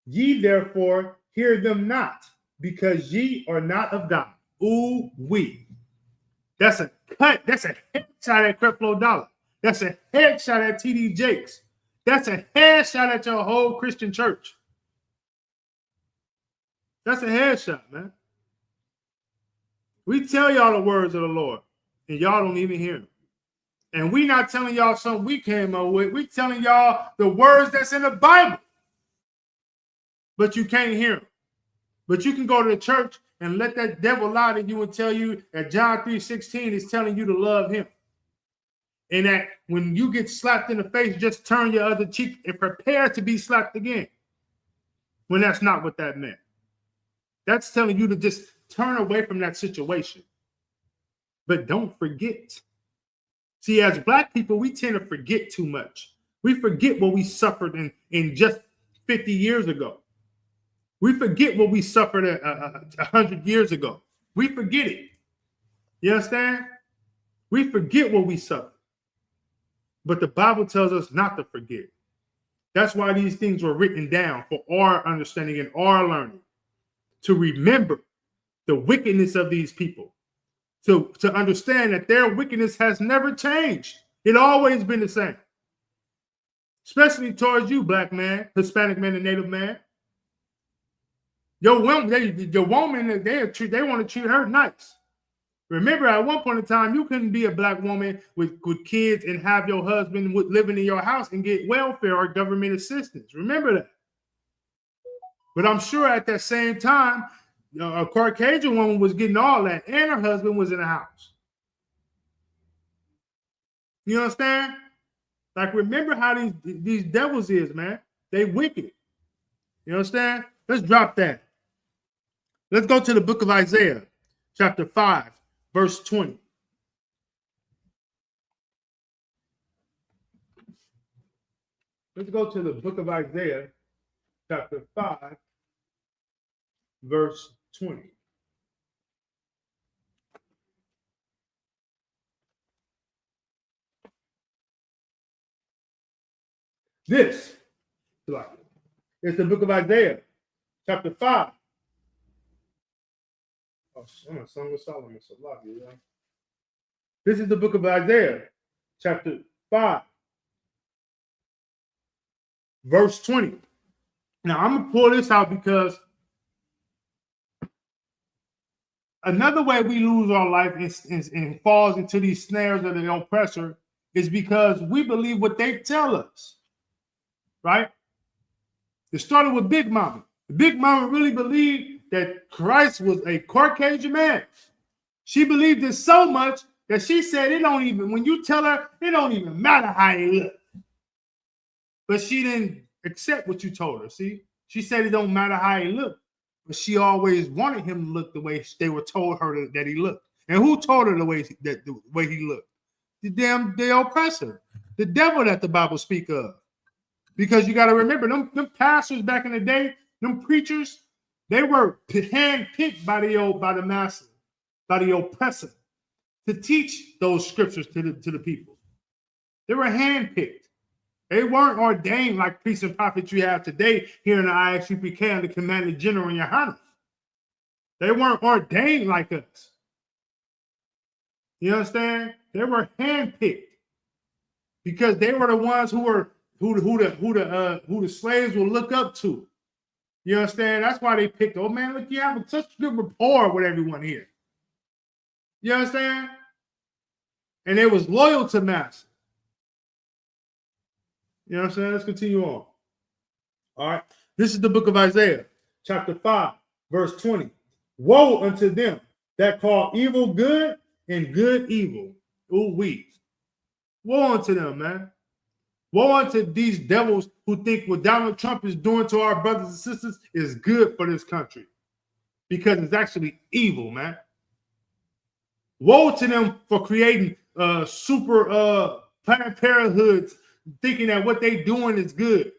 Ye therefore hear them not, because ye are not of God. Ooh, we. That's a cut. That's a headshot at Creflo Dollar. That's a headshot at TD Jakes. That's a headshot at your whole Christian church. That's a headshot, man. We tell y'all the words of the Lord, and y'all don't even hear them. And we not telling y'all something we came up with. We telling y'all the words that's in the Bible. But you can't hear them. But you can go to the church and let that devil lie to you and tell you that John 3:16 is telling you to love him. And that when you get slapped in the face, just turn your other cheek and prepare to be slapped again. When that's not what that meant. That's telling you to just turn away from that situation. But don't forget. See, as Black people, we tend to forget too much. We forget what we suffered in just 50 years ago. We forget what we suffered 100 years ago. We forget it. You understand? We forget what we suffered. But the Bible tells us not to forget. That's why these things were written down for our understanding and our learning. To remember the wickedness of these people. To understand that their wickedness has never changed. It's always been the same. Especially towards you, Black man, Hispanic man, and Native man. Your woman, they want to treat her nice. Remember, at one point in time, you couldn't be a Black woman with kids and have your husband living in your house and get welfare or government assistance. Remember that. But I'm sure at that same time, a Caucasian woman was getting all that, and her husband was in the house. You understand? Like, remember how these devils is, man. They wicked. You understand? Let's drop that. Let's go to the book of Isaiah, chapter 5, verse 20. Let's go to the book of Isaiah, chapter 5, verse 20. This is the book of Isaiah, chapter 5. Oh, Song of Solomon. This is the book of Isaiah, chapter 5, verse 20. Now, I'm going to pull this out because another way we lose our life and falls into these snares of the oppressor is because we believe what they tell us, right? It started with Big Mama. Big Mama really believed that Christ was a Caucasian man. She believed it so much that she said when you tell her, it don't even matter how he look. But she didn't accept what you told her, see? She said it don't matter how he looked, but she always wanted him to look the way they were told her that he looked. And who told her the way he looked? The oppressor, the devil that the Bible speak of. Because you got to remember, them pastors back in the day, them preachers, they were handpicked by the master, by the oppressor, to teach those scriptures to the people. They were handpicked. They weren't ordained like priests and prophets you have today here in the ISUPK and the Commander General and Your Highness. They weren't ordained like us. You understand? They were handpicked because they were the ones who the slaves will look up to. You understand? That's why they picked, oh man, look, you have such good rapport with everyone here. You understand? And they was loyal to master. You know what I'm saying? Let's continue on. All right. This is the book of Isaiah, chapter 5, verse 20. Woe unto them that call evil good and good evil. Ooh, we. Woe unto them, man. Woe unto these devils who think what Donald Trump is doing to our brothers and sisters is good for this country. Because it's actually evil, man. Woe to them for creating super Planned Parenthoods, thinking that what they doing is good.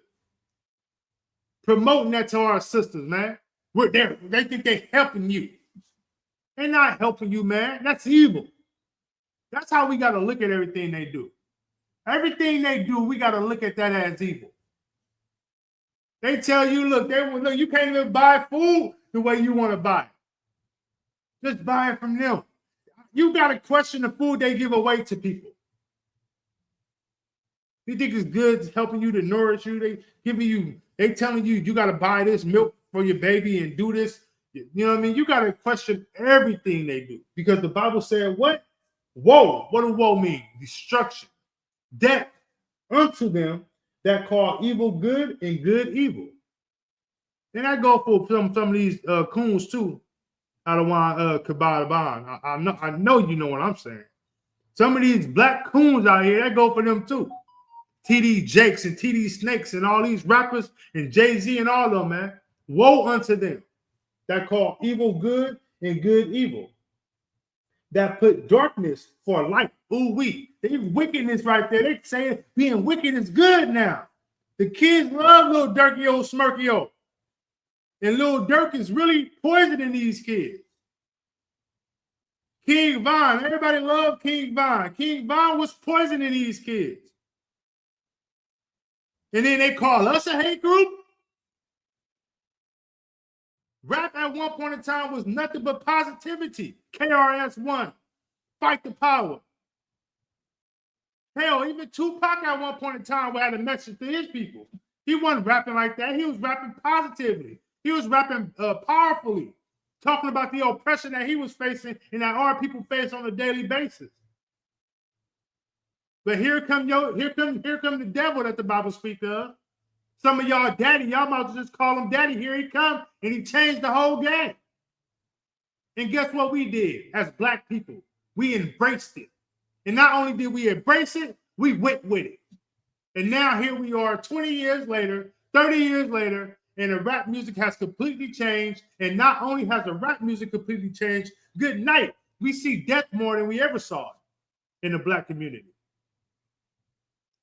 Promoting that to our sisters, man. We're there. They think they're helping you. They're not helping you, man. That's evil. That's how we got to look at everything they do. Everything they do, we got to look at that as evil. They tell you, look, you can't even buy food the way you want to buy it. Just buy it from them. You got to question the food they give away to people. You think it's good, it's helping you to nourish you. They telling you, you got to buy this milk for your baby and do this. You know what I mean? You got to question everything they do. Because the Bible said what? Woe. What does woe mean? Destruction. Death unto them that call evil good and good evil. And I go for some of these coons too. I don't want Kabbalah. I know you know what I'm saying. Some of these black coons out here, that go for them too. TD Jakes and TD Snakes and all these rappers and Jay-Z and all of them, man. Woe unto them that call evil good and good evil. That put darkness for light. Ooh, they wickedness right there. They saying being wicked is good now. The kids love little Durky old Smirky old. And Lil Durk is really poisoning these kids. King Von, everybody loved King Von. King Von was poisoning these kids. And then they call us a hate group? Rap at one point in time was nothing but positivity. KRS-One, fight the power. Hell, even Tupac at one point in time had a message to his people. He wasn't rapping like that. He was rapping positively. He was rapping powerfully, talking about the oppression that he was facing and that our people face on a daily basis. But here come the devil that the Bible speaks of. Some of y'all daddy, y'all might just call him daddy. Here he come, and he changed the whole game. And guess what we did as black people? We embraced it. And not only did we embrace it, we went with it. And now here we are 20 years later, 30 years later, and the rap music has completely changed. And not only has the rap music completely changed, good night. We see death more than we ever saw it in the black community.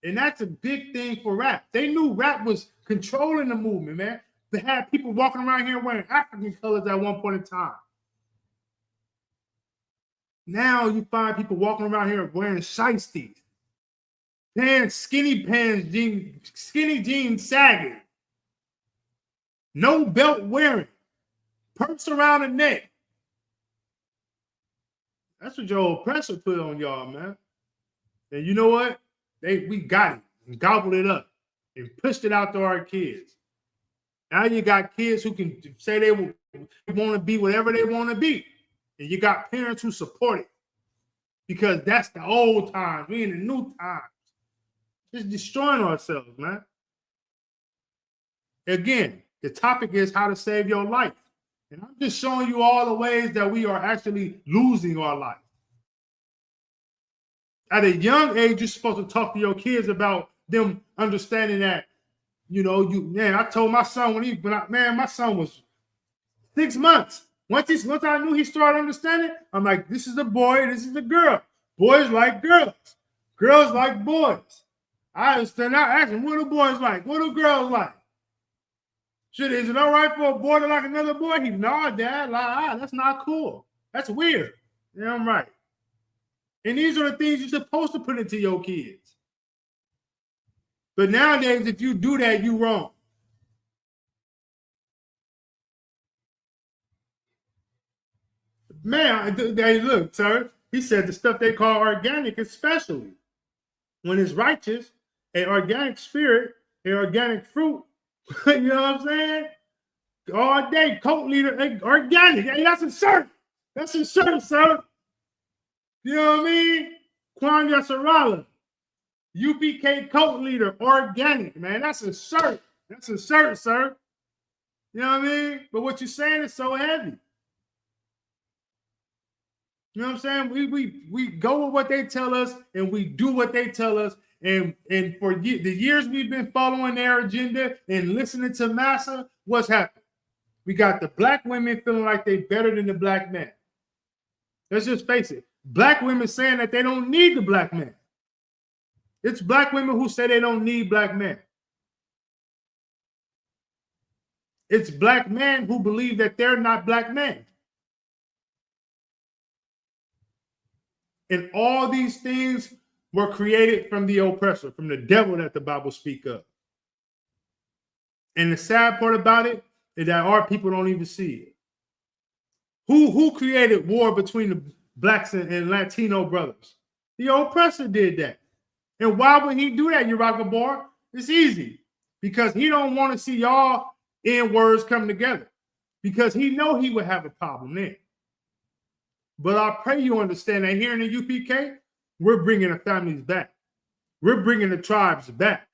And that's a big thing for rap. They knew rap was controlling the movement, man. They had people walking around here wearing African colors at one point in time. Now you find people walking around here wearing shiesties, skinny jeans sagging, no belt wearing, purse around the neck. That's what your oppressor put on y'all, man. And you know what? We got it and gobbled it up and pushed it out to our kids. Now you got kids who can say they want to be whatever they want to be. And you got parents who support it because that's the old times. We in the new times. Just destroying ourselves, man. Again, the topic is how to save your life. And I'm just showing you all the ways that we are actually losing our life. At a young age, you're supposed to talk to your kids about them understanding that, I told my son my son was 6 months. Once I knew he started understanding, I'm like, this is a boy, this is a girl. Boys like girls. Girls like boys. I understand. I asked him, what do boys like? What do girls like? Is it all right for a boy to like another boy? No, Dad, that's not cool. That's weird. Yeah, I'm right. And these are the things you're supposed to put into your kids. But nowadays, if you do that, you're wrong. Man, look, sir. He said the stuff they call organic, especially when it's righteous, an organic spirit, an organic fruit. You know what I'm saying? All day, cult leader, organic. Hey, that's a shirt. That's a shirt, sir. You know what I mean? Kwame Sarala, UPK cult leader, organic, man. That's a shirt. That's a shirt, sir. You know what I mean? But what you're saying is so heavy. You know what I'm saying? We go with what they tell us and we do what they tell us. And for the years we've been following their agenda and listening to Massa, what's happened? We got the black women feeling like they're better than the black man. Let's just face it. Black women saying that they don't need the black man. It's black women who say they don't need black men. It's black men who believe that they're not black men. And all these things were created from the oppressor, from the devil that the Bible speaks of. And the sad part about it is that our people don't even see it. Who created war between the blacks and Latino brothers? The oppressor did that. And why would he do that, Bar? It's easy. Because he don't want to see y'all N-words come together. Because he know he would have a problem there. But I pray you understand that here in the UPK, we're bringing the families back. We're bringing the tribes back.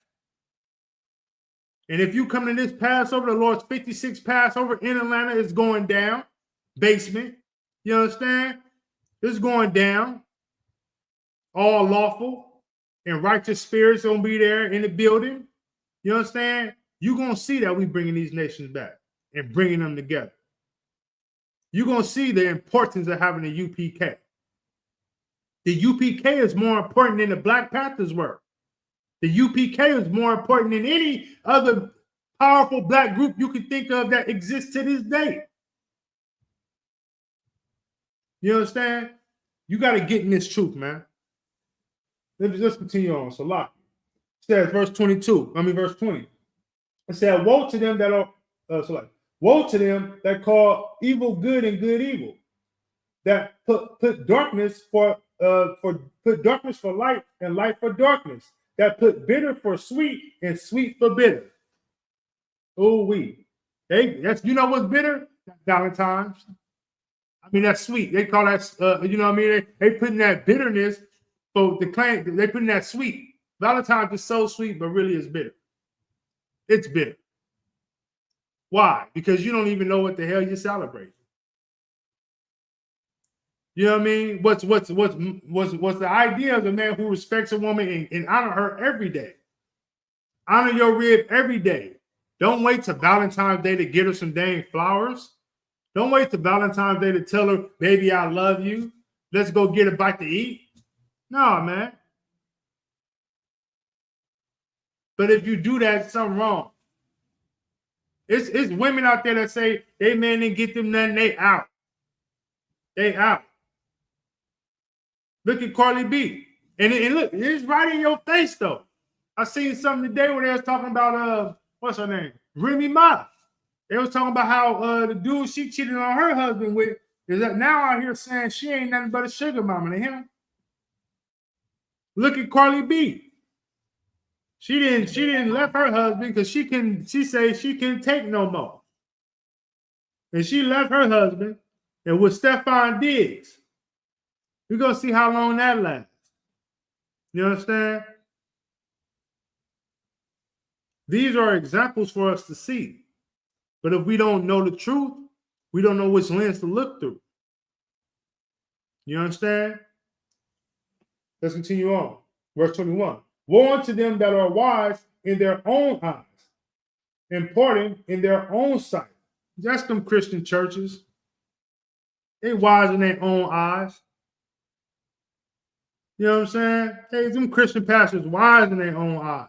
And if you come to this Passover, the Lord's 56 Passover in Atlanta is going down. Basement. You understand? It's going down. all lawful, and righteous spirits gonna be there in the building. You understand? You're gonna see that we bringing these nations back and bringing them together. You're gonna see the importance of having a UPK. The UPK is more important than the Black Panthers were. The UPK is more important than any other powerful black group you can think of that exists to this day. You understand? You got to get in this truth, man. Let's continue on. So, lock. It says verse 20. It said, woe to them that are, woe to them that call evil good and good evil, that put darkness for darkness for light and light for darkness, that put bitter for sweet and sweet for bitter. Oh, that's, you know what's bitter? Valentine's. I mean, that's sweet. They call that, you know what I mean? They putting that bitterness for the claim. They putting that sweet. Valentine's is so sweet, but really it's bitter. It's bitter. Why? Because you don't even know what the hell you're celebrating. You know what I mean? What's the idea of a man who respects a woman and honor her every day? Honor your rib every day. Don't wait till Valentine's Day to get her some dang flowers. Don't wait till Valentine's Day to tell her, baby, I love you. Let's go get a bite to eat. No, man. But if you do that, something wrong. It's women out there that say they man didn't get them nothing, they out. They out. Look at Carly B. And look, it's right in your face, though. I seen something today where they was talking about, what's her name? Remy Ma. They was talking about how the dude she cheated on her husband with is that now out here saying she ain't nothing but a sugar mama to him. Look at Carly B. She didn't left her husband because she says she can take no more. And she left her husband and with Stephon Diggs. We're gonna see how long that lasts. You understand? These are examples for us to see. But if we don't know the truth, we don't know which lens to look through. You understand? Let's continue on. Verse 21. Woe unto them that are wise in their own eyes, important in their own sight. That's them Christian churches. They wise in their own eyes. You know what I'm saying? Hey, them Christian pastors wise in their own eyes.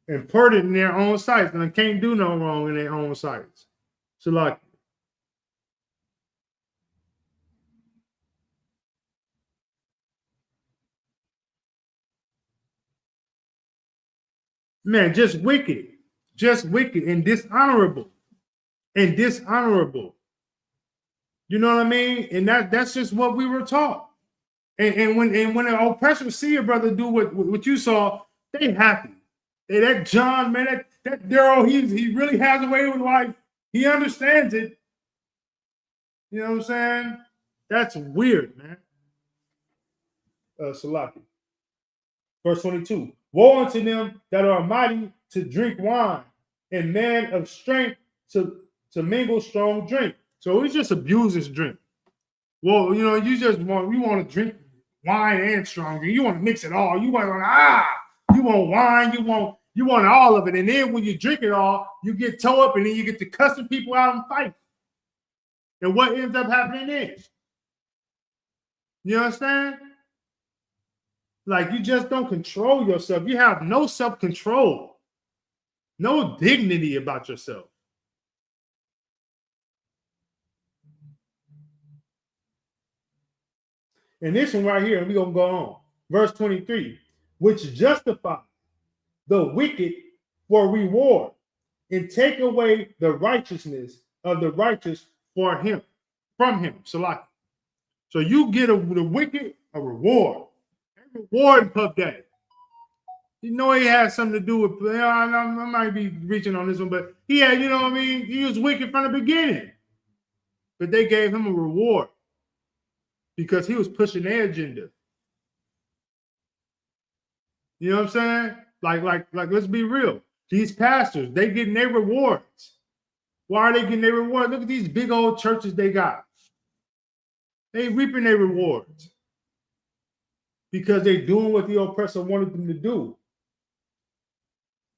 Important in their own sights, and they can't do no wrong in their own sights. So like, man, just wicked and dishonorable. You know what I mean? And that's just what we were taught. And when the oppressors see a brother do what you saw, they happy. Hey, that John, man, that Daryl, he really has a way with life. He understands it. You know what I'm saying? That's weird, man. Salaki. Verse 22. Woe unto them that are mighty to drink wine, and men of strength to mingle strong drink. So he just abuses drink. Well, you know, you want to drink wine and strong drink. You want to mix it all. You want wine, you want all of it. And then when you drink it all, you get toe up and then you get to cussing people out and fight. And what ends up happening is, you understand? Like, you just don't control yourself. You have no self-control, no dignity about yourself. And this one right here, and we're going to go on. Verse 23, which justify the wicked for reward and take away the righteousness of the righteous from him. So you get the wicked a reward. A reward in Puff Daddy. You know he has something to do with, I might be reaching on this one, but he had, you know what I mean? He was wicked from the beginning. But they gave him a reward because he was pushing their agenda. You know what I'm saying? Like, let's be real. These pastors, they getting their rewards. Why are they getting their rewards? Look at these big old churches they got. They reaping their rewards because they're doing what the oppressor wanted them to do.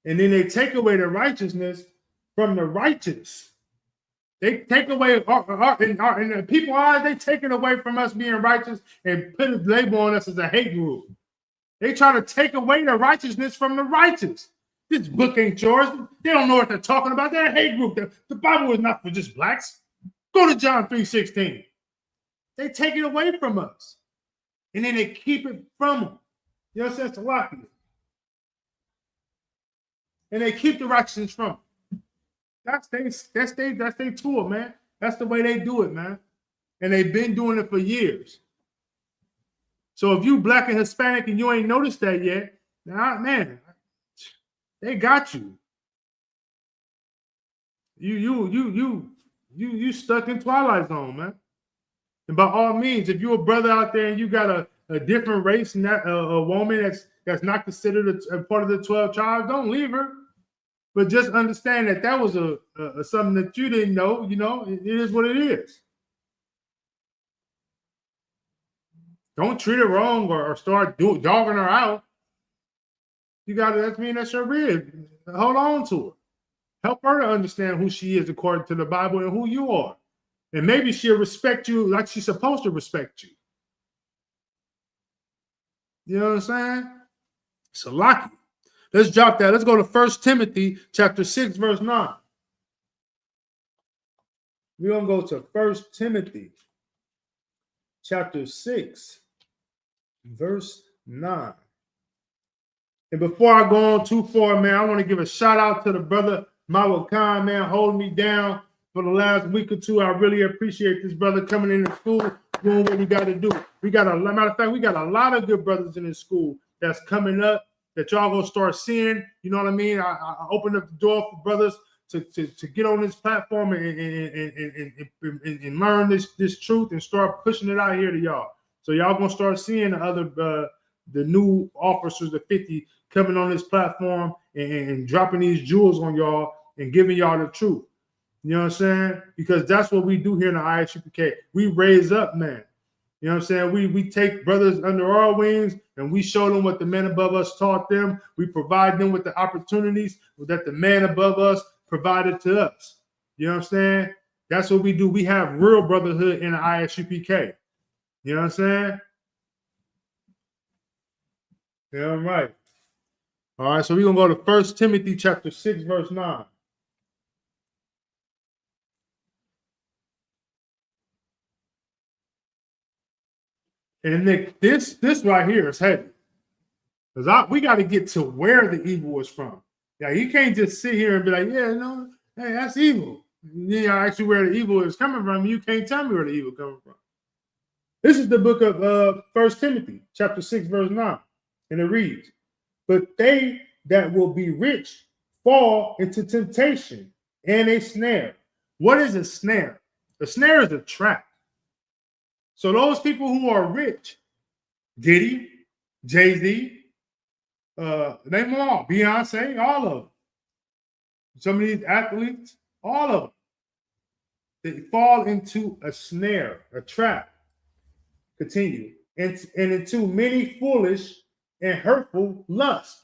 And then they take away the righteousness from the righteous. They take away in the people's eyes, they take it away from us being righteous and put a label on us as a hate group. They try to take away the righteousness from the righteous. This book ain't yours. They don't know what they're talking about. They're a hate group. The Bible is not for just blacks. Go to John 3:16. They take it away from us. And then they keep it from them. You know what I'm saying? It's a lot of it. And they keep the righteousness from them. That's their tool, man. That's the way they do it, man. And they've been doing it for years. So if you black and Hispanic and you ain't noticed that yet, man, they got you. You stuck in Twilight Zone, man. And by all means, if you're a brother out there and you got a different race and that a woman that's not considered a part of the 12 tribes, don't leave her. But just understand that was a something that you didn't know. You know, it is what it is. Don't treat her wrong or start dogging her out. You got to, that's your rib. Hold on to her. Help her to understand who she is according to the Bible and who you are. And maybe she'll respect you like she's supposed to respect you. You know what I'm saying? It's a lucky. Let's drop that. Let's go to 1 Timothy chapter 6, verse 9. We're going to go to 1 Timothy chapter 6, verse 9. And before I go on too far, man, I want to give a shout out to the brother Mawakan, man, holding me down for the last week or two. I really appreciate this brother coming into school, doing what we got to do. Matter of fact, we got a lot of good brothers in this school that's coming up that y'all gonna start seeing. You know what I mean? I opened up the door for brothers to get on this platform and learn this truth and start pushing it out here to y'all. So y'all gonna start seeing the new officers, the 50, coming on this platform and dropping these jewels on y'all and giving y'all the truth. You know what I'm saying? Because that's what we do here in the ISUPK. We raise up, man. You know what I'm saying? We take brothers under our wings and we show them what the men above us taught them. We provide them with the opportunities that the man above us provided to us. You know what I'm saying? That's what we do. We have real brotherhood in the ISUPK. You know what I'm saying? Yeah, I'm right. All right, so we're going to go to 1 Timothy chapter 6, verse 9. And Nick, this right here is heavy. Because we got to get to where the evil is from. Yeah, you can't just sit here and be like, yeah, no, hey, that's evil. Yeah, actually where the evil is coming from, you can't tell me where the evil is coming from. This is the book of 1 Timothy, chapter 6, verse 9. And it reads, but they that will be rich fall into temptation and a snare. What is a snare? A snare is a trap. So those people who are rich, Diddy, Jay-Z, name them all, Beyonce, all of them. Some of these athletes, all of them. They fall into a snare, a trap. Continue. And into many foolish and hurtful lusts.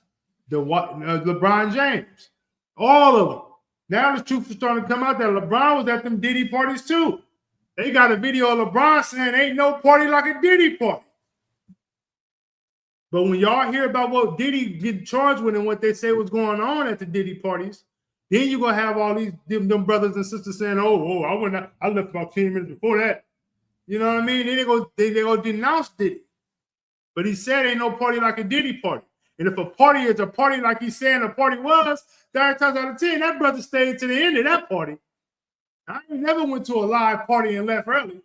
LeBron James, all of them. Now the truth is starting to come out that LeBron was at them Diddy parties too. They got a video of LeBron saying ain't no party like a Diddy party. But when y'all hear about what Diddy get charged with and what they say was going on at the Diddy parties, then you're going to have all these them brothers and sisters saying, I left about 10 minutes before that. You know what I mean? Then they go denounce Diddy. But he said ain't no party like a Diddy party. And if a party is a party like he's saying a party was, 9 times out of 10, that brother stayed to the end of that party. I ain't never went to a live party and left early.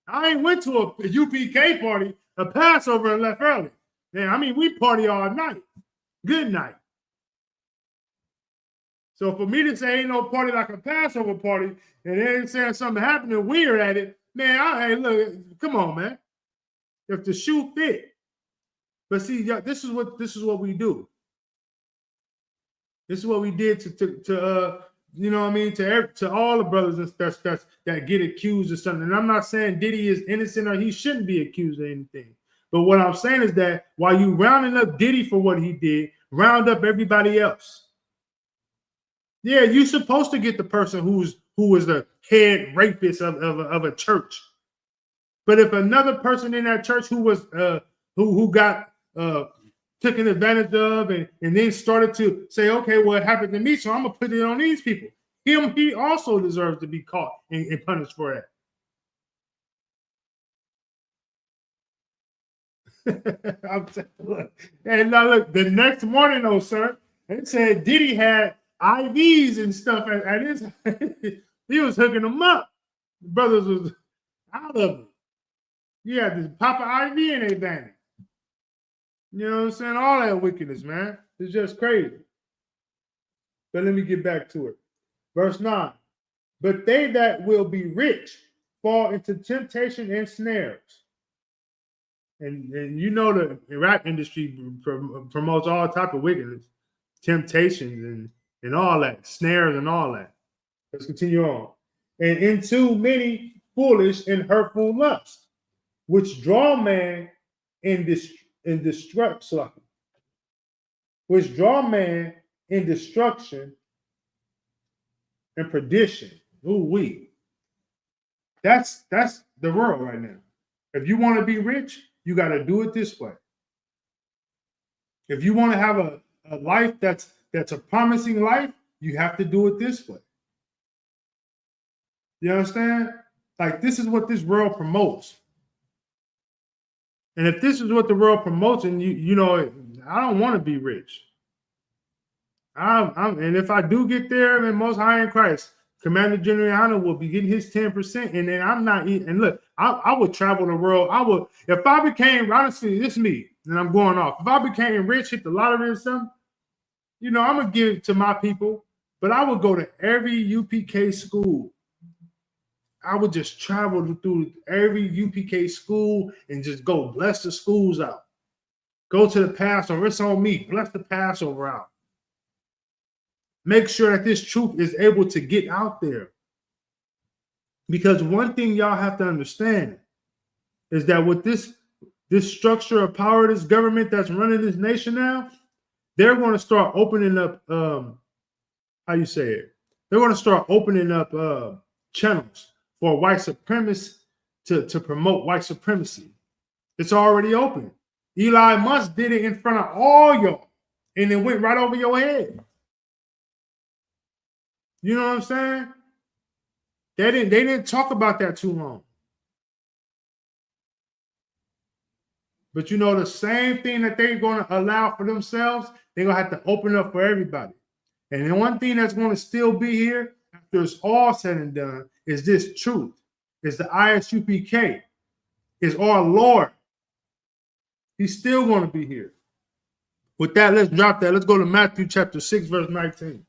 I ain't went to a UPK party, a Passover, and left early. Man, I mean, we party all night. Good night. So for me to say ain't no party like a Passover party, and they ain't saying something happening weird at it, man, hey, look, come on, man. If the shoe fit. But see, this is what we do. This is what we did to you know what I mean, to all the brothers that get accused of something. And I'm not saying Diddy is innocent or he shouldn't be accused of anything. But what I'm saying is that while you rounding up Diddy for what he did, round up everybody else. Yeah, you're supposed to get the person who is the head rapist of a church. But if another person in that church who was who got taken advantage of and then started to say, okay, well, it happened to me, so I'm gonna put it on these people. He also deserves to be caught and punished for that. Look, and now look, the next morning, though, sir, it said Diddy had IVs and stuff at his. He was hooking them up. The brothers was out of it. You had this Papa IV in their band. You know what I'm saying? All that wickedness, man. It's just crazy. But let me get back to it. Verse 9. But they that will be rich fall into temptation and snares. And you know the rap industry promotes all type of wickedness, temptations and all that, snares and all that. Let's continue on. And into many foolish and hurtful lusts, which draw man in destruction, and perdition. Ooh wee. That's the world right now. If you want to be rich, you got to do it this way. If you want to have a life that's a promising life, you have to do it this way. You understand? Like, this is what this world promotes. And if this is what the world promotes, and you know, I don't want to be rich. And if I do get there, then most high in Christ, Commander General will be getting his 10%, and then I'm not eating. And look, I would travel the world. I would, if I became, honestly, this me, and I'm going off. If I became rich, hit the lottery or something, you know, I'm gonna give it to my people. But I would go to every UPK school. I would just travel through every UPK school and just go bless the schools out. Go to the Passover. It's on me. Bless the Passover out. Make sure that this truth is able to get out there. Because one thing y'all have to understand is that with this structure of power, this government that's running this nation now, they're going to start opening up, how you say it? They're going to start opening up channels for white supremacists to promote white supremacy. It's already open. Eli Musk did it in front of all y'all, and it went right over your head. You know what I'm saying? They didn't talk about that too long. But you know, the same thing that they're going to allow for themselves, they're going to have to open up for everybody. And the one thing that's going to still be here after it's all said and done is this truth. It's the ISUPK. It's our Lord. He's still going to be here. With that, let's drop that. Let's go to Matthew chapter 6, verse 19.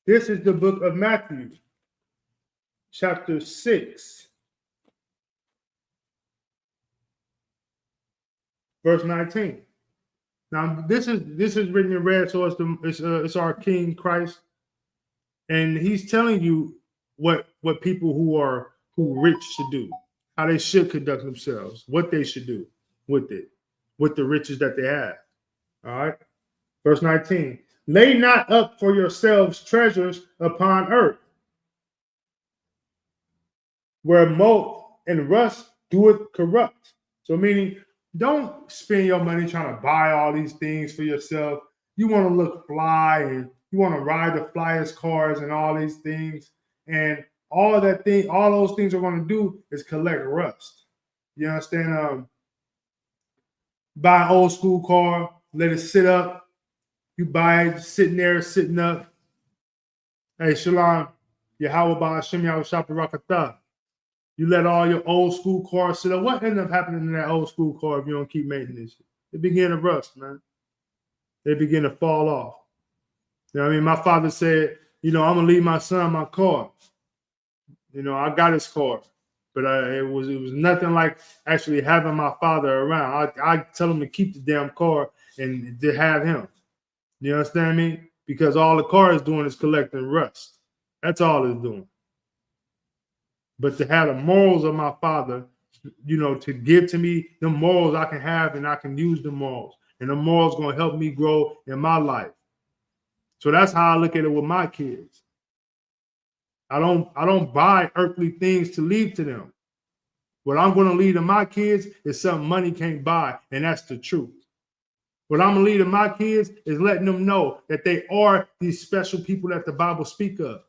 This is the book of Matthew, chapter 6, verse 19. Now, this is written in red, so it's our King Christ, and he's telling you what people who rich should do, how they should conduct themselves, what they should do with it, with the riches that they have. All right, verse 19. Lay not up for yourselves treasures upon earth, where moth and rust doeth corrupt. So meaning, don't spend your money trying to buy all these things for yourself. You want to look fly and you want to ride the flyest cars and all these things. And all those things are going to do is collect rust. You understand? Buy an old school car, let it sit up. You buy it sitting there, sitting up. Hey, Shalom, Yahweh Ba'Hashem Yahushua Barakatah. You let all your old school cars sit up. What ended up happening to that old school car if you don't keep maintaining it? They begin to rust, man. They begin to fall off. You know what I mean? My father said, I'm gonna leave my son my car. I got his car, but it was nothing like actually having my father around. I tell him to keep the damn car and to have him. You understand me? Because all the car is doing is collecting rust. That's all it's doing. But to have the morals of my father, to give to me the morals I can have and I can use the morals. And the morals going to help me grow in my life. So that's how I look at it with my kids. I don't buy earthly things to leave to them. What I'm going to leave to my kids is something money can't buy, and that's the truth. What I'm going to leave to my kids is letting them know that they are these special people that the Bible speaks of,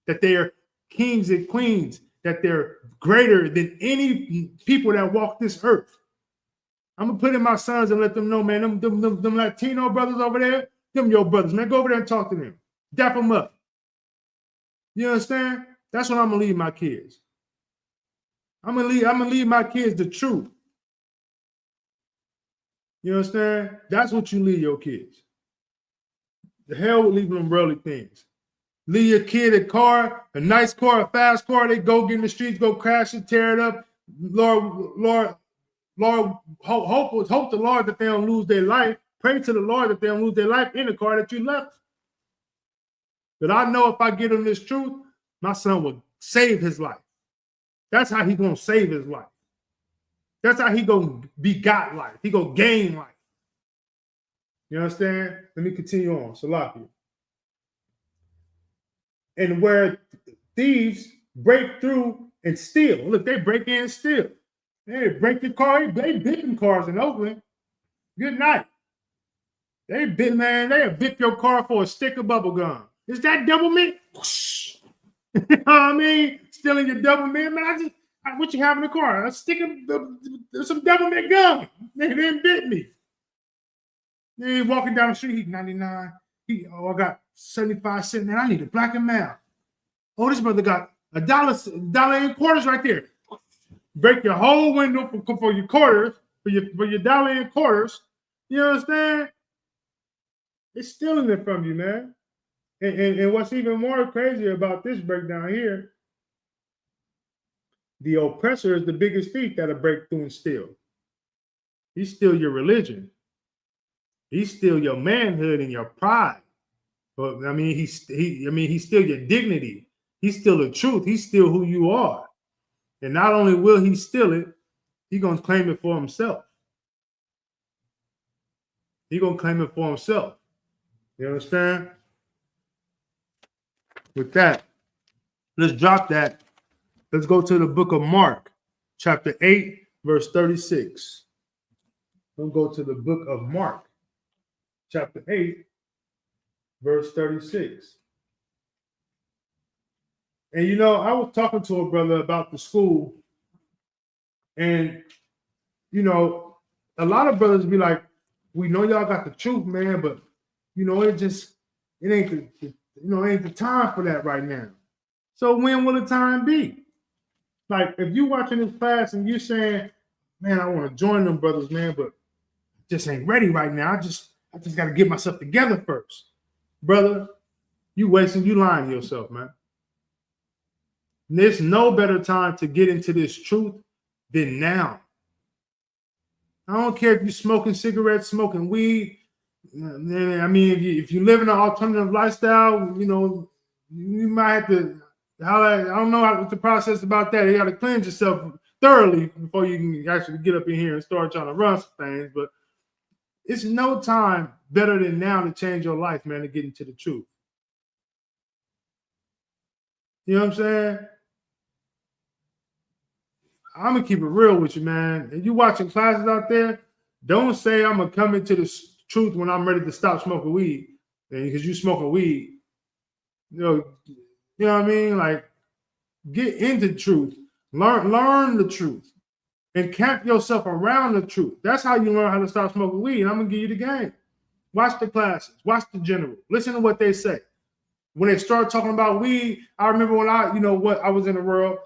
that they are kings and queens, that they're greater than any people that walk this earth. I'm going to put in my sons and let them know, man, them Latino brothers over there, them your brothers, man, go over there and talk to them. Dap them up. You understand? That's what I'm going to leave my kids. I'm going to leave my kids the truth. You understand? That's what you leave your kids. The hell with leaving them worldly things. Leave your kid a car, a nice car, a fast car. They go get in the streets, go crash it, tear it up. Lord, hope the Lord that they don't lose their life. Pray to the Lord that they don't lose their life in the car that you left. But I know if I give him this truth, my son will save his life. That's how he's going to save his life. That's how he going to begot life. He going to gain life. You understand? Let me continue on. Salakia. And where thieves break through and steal. Look, they break in and steal. They break the car. They bipping cars in Oakland. Good night. They bip your car for a stick of bubble gum. Is that double mint? You know what I mean? Stealing your double mint, man. What you have in the car? A stick of some double mint gum. They didn't bit me. They walking down the street. He's 99. I got 75 cents. Man, I need to black him out. Oh, this brother got $1 in quarters right there. Break your whole window for your quarters, for your dollar in quarters. You understand? It's stealing it from you, man. And what's even more crazy about this breakdown here, the oppressor is the biggest thief that'll break through and steal. He steal your religion. He steal your manhood and your pride. But I mean, he steal your dignity. He steal the truth. He steal who you are. And not only will he steal it, he's gonna claim it for himself. He's gonna claim it for himself. You understand? With that, let's drop that. Let's go to the book of Mark, chapter 8, verse 36. We'll go to the book of Mark, chapter 8, verse 36. And I was talking to a brother about the school, and a lot of brothers be like, we know y'all got the truth, man, but it ain't the time for that right now. So when will the time be? Like, if you watching this class and you're saying, man, I want to join them brothers, man, but just ain't ready right now. I just got to get myself together first. Brother, you lying to yourself, man. There's no better time to get into this truth than now. I don't care if you're smoking cigarettes, smoking weed. I mean, if you live in an alternative lifestyle, you might have to. I don't know what the process about that. You got to cleanse yourself thoroughly before you can actually get up in here and start trying to run some things. But it's no time better than now to change your life, man, to get into the truth. You know what I'm saying? I'm going to keep it real with you, man. If you watching classes out there, don't say I'm going to come into the truth when I'm ready to stop smoking weed. Because you smoking weed. You know what I mean? Like, get into truth. Learn the truth. And camp yourself around the truth. That's how you learn how to stop smoking weed. And I'm going to give you the game. Watch the classes. Watch the general. Listen to what they say. When they start talking about weed, I remember when I was in the world,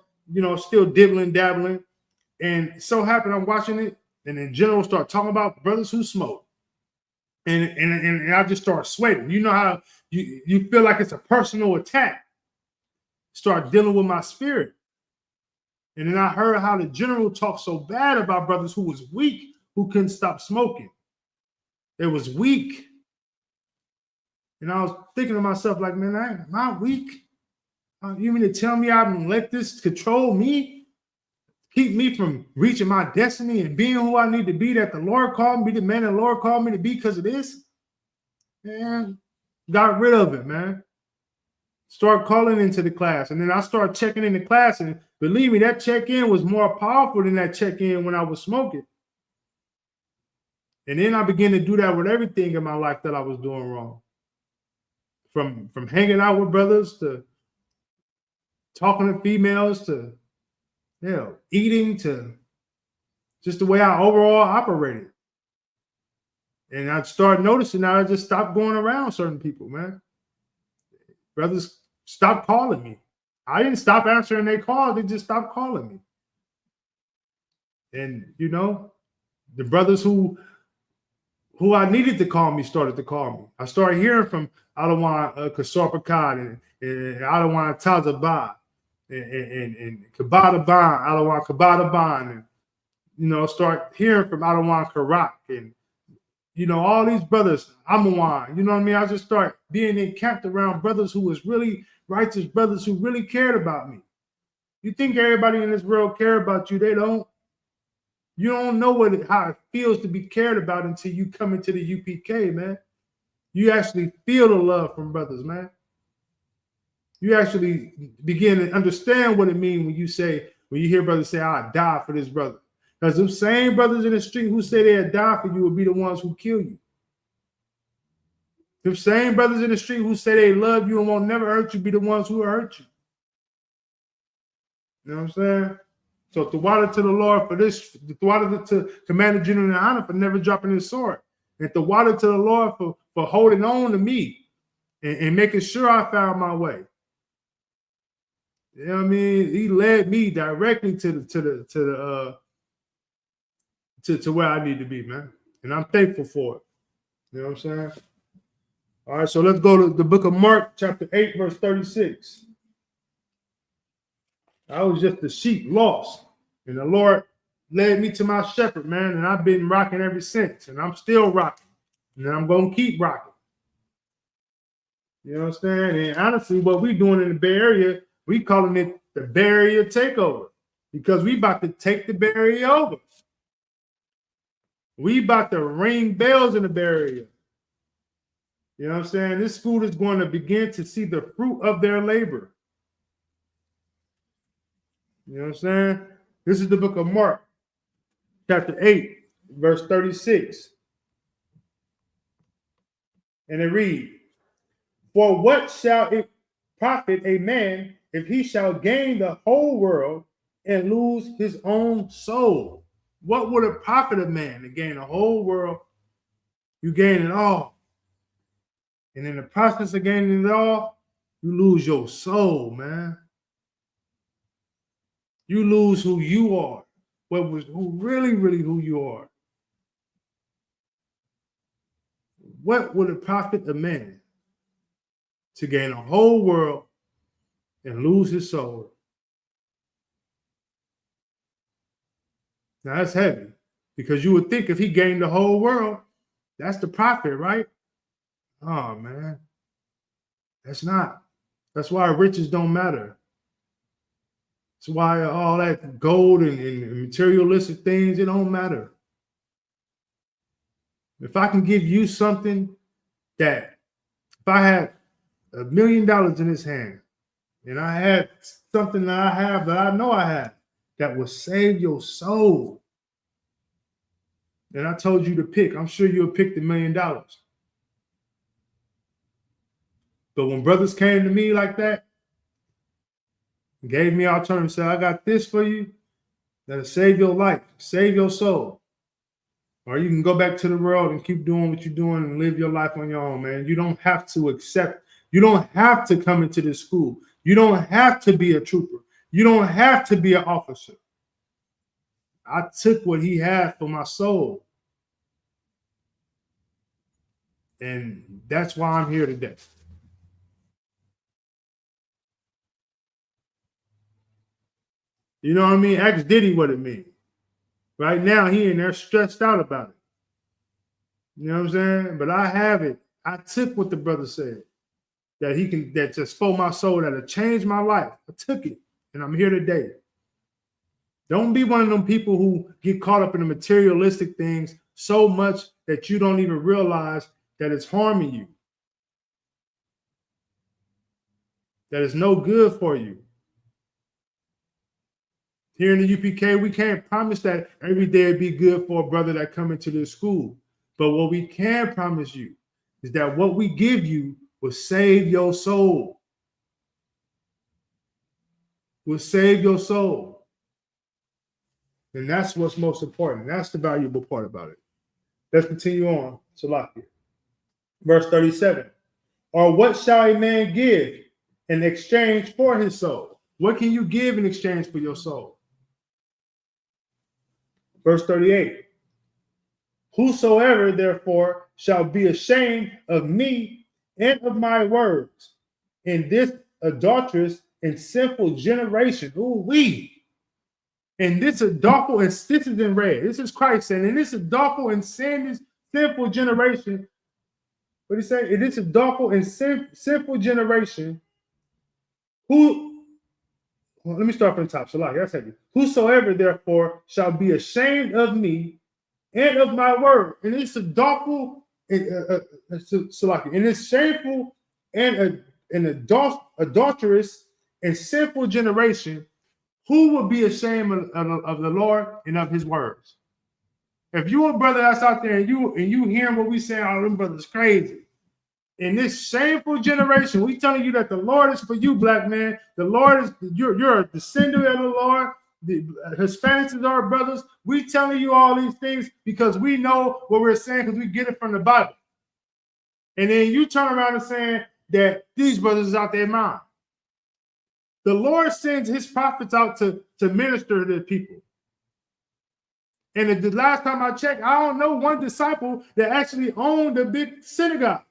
still dabbling. And so happened I'm watching it. And then general start talking about brothers who smoke. And I just start sweating. You know how you feel like it's a personal attack. Start dealing with my spirit. And then I heard how the general talked so bad about brothers who was weak, who couldn't stop smoking. It was weak. And I was thinking to myself, like, man, am I weak? You mean to tell me I can let this control me? Keep me from reaching my destiny and being who I need to be, that the Lord called me, the man the Lord called me to be because of this? Man, got rid of it, man. Start calling into the class. And then I started checking in the class. And believe me, that check-in was more powerful than that check-in when I was smoking. And then I began to do that with everything in my life that I was doing wrong. From hanging out with brothers to talking to females to eating to just the way I overall operated. And I started noticing that I just stopped going around certain people, man. Brothers stopped calling me. I didn't stop answering their calls. They just stopped calling me. And, the brothers who I needed to call me started to call me. I started hearing from Adawan Kasarpakat and Adawan Tazabah and Kabadaban, Adawan Kabadaban, and, start hearing from Adawan Karak and, all these brothers, Amawan, you know what I mean? I just start being encamped around brothers who was really righteous brothers who really cared about me. You think everybody in this world care about you? They don't. You don't know how it feels to be cared about until you come into the UPK, man. You actually feel the love from brothers, man. You actually begin to understand what it means when you hear brothers say, "I die for this brother." Because them same brothers in the street who say they'll die for you will be the ones who kill you. Them same brothers in the street who say they love you and won't never hurt you be the ones who will hurt you. You know what I'm saying? So Tawada to the Lord for this, Tawada to Commander General Nahana for never dropping his sword. And Tawada to the Lord for holding on to me and making sure I found my way. You know what I mean? He led me directly to where I need to be, man. And I'm thankful for it. You know what I'm saying? All right, so let's go to the book of Mark, chapter 8, verse 36. I was just a sheep lost, and the Lord led me to my shepherd, man, and I've been rocking ever since, and I'm still rocking, and I'm going to keep rocking. You know what I'm saying? And honestly, what we doing in the Bay Area, we calling it the Bay Area takeover because we about to take the Bay Area over. We about to ring bells in the Bay Area. You know what I'm saying? This school is going to begin to see the fruit of their labor. You know what I'm saying? This is the book of Mark, chapter 8, verse 36. And it reads, "For what shall it profit a man if he shall gain the whole world and lose his own soul?" What would it profit a man to gain the whole world? You gain it all. And in the process of gaining it all, you lose your soul, man. You lose who you are. Who really who you are. What would it profit a man to gain a whole world and lose his soul? Now that's heavy because you would think if he gained the whole world, that's the profit, right? Oh man, that's not. That's why riches don't matter. That's why all that gold and materialistic things, it don't matter. If I can give you something that, if I had $1 million in his hand, and I had something that I have that I know I have that will save your soul, and I told you to pick, I'm sure you'll pick the $1 million. But when brothers came to me like that, gave me alternatives, said, "I got this for you that'll save your life, save your soul. Or you can go back to the world and keep doing what you're doing and live your life on your own, man. You don't have to accept, you don't have to come into this school. You don't have to be a trooper. You don't have to be an officer." I took what he had for my soul. And that's why I'm here today. You know what I mean? Ask Diddy what it means. Right now, he in there stressed out about it. You know what I'm saying? But I have it. I took what the brother said. That just for my soul, that'll change my life. I took it. And I'm here today. Don't be one of them people who get caught up in the materialistic things so much that you don't even realize that it's harming you. That it's no good for you. Here in the UPK, we can't promise that every day it'd be good for a brother that come into this school. But what we can promise you is that what we give you will save your soul. Will save your soul. And that's what's most important. That's the valuable part about it. Let's continue on. Salaki. Verse 37. Or what shall a man give in exchange for his soul? What can you give in exchange for your soul? Verse 38. Whosoever, therefore, shall be ashamed of me and of my words in this adulterous and sinful generation. Ooh, in this adulterous, and this is in red. This is Christ saying, in this adulterous and sinful generation. What he say? In this adulterous and sinful generation, well, let me start from the top. Salaki, that's heavy. Whosoever, therefore, shall be ashamed of me and of my word, and it's adulterous, Salaki, and it's shameful and an adulterous and sinful generation, who will be ashamed of the Lord and of his words? If you a brother that's out there and you hearing what we saying, oh, them brothers crazy. In this shameful generation, we telling you that the Lord is for you, black man. The Lord is, you're a descendant of the Lord. The Hispanics is our brothers. We telling you all these things because we know what we're saying because we get it from the Bible. And then you turn around and saying that these brothers is out their mind. The Lord sends his prophets out to minister to the people. And the last time I checked, I don't know one disciple that actually owned a big synagogue.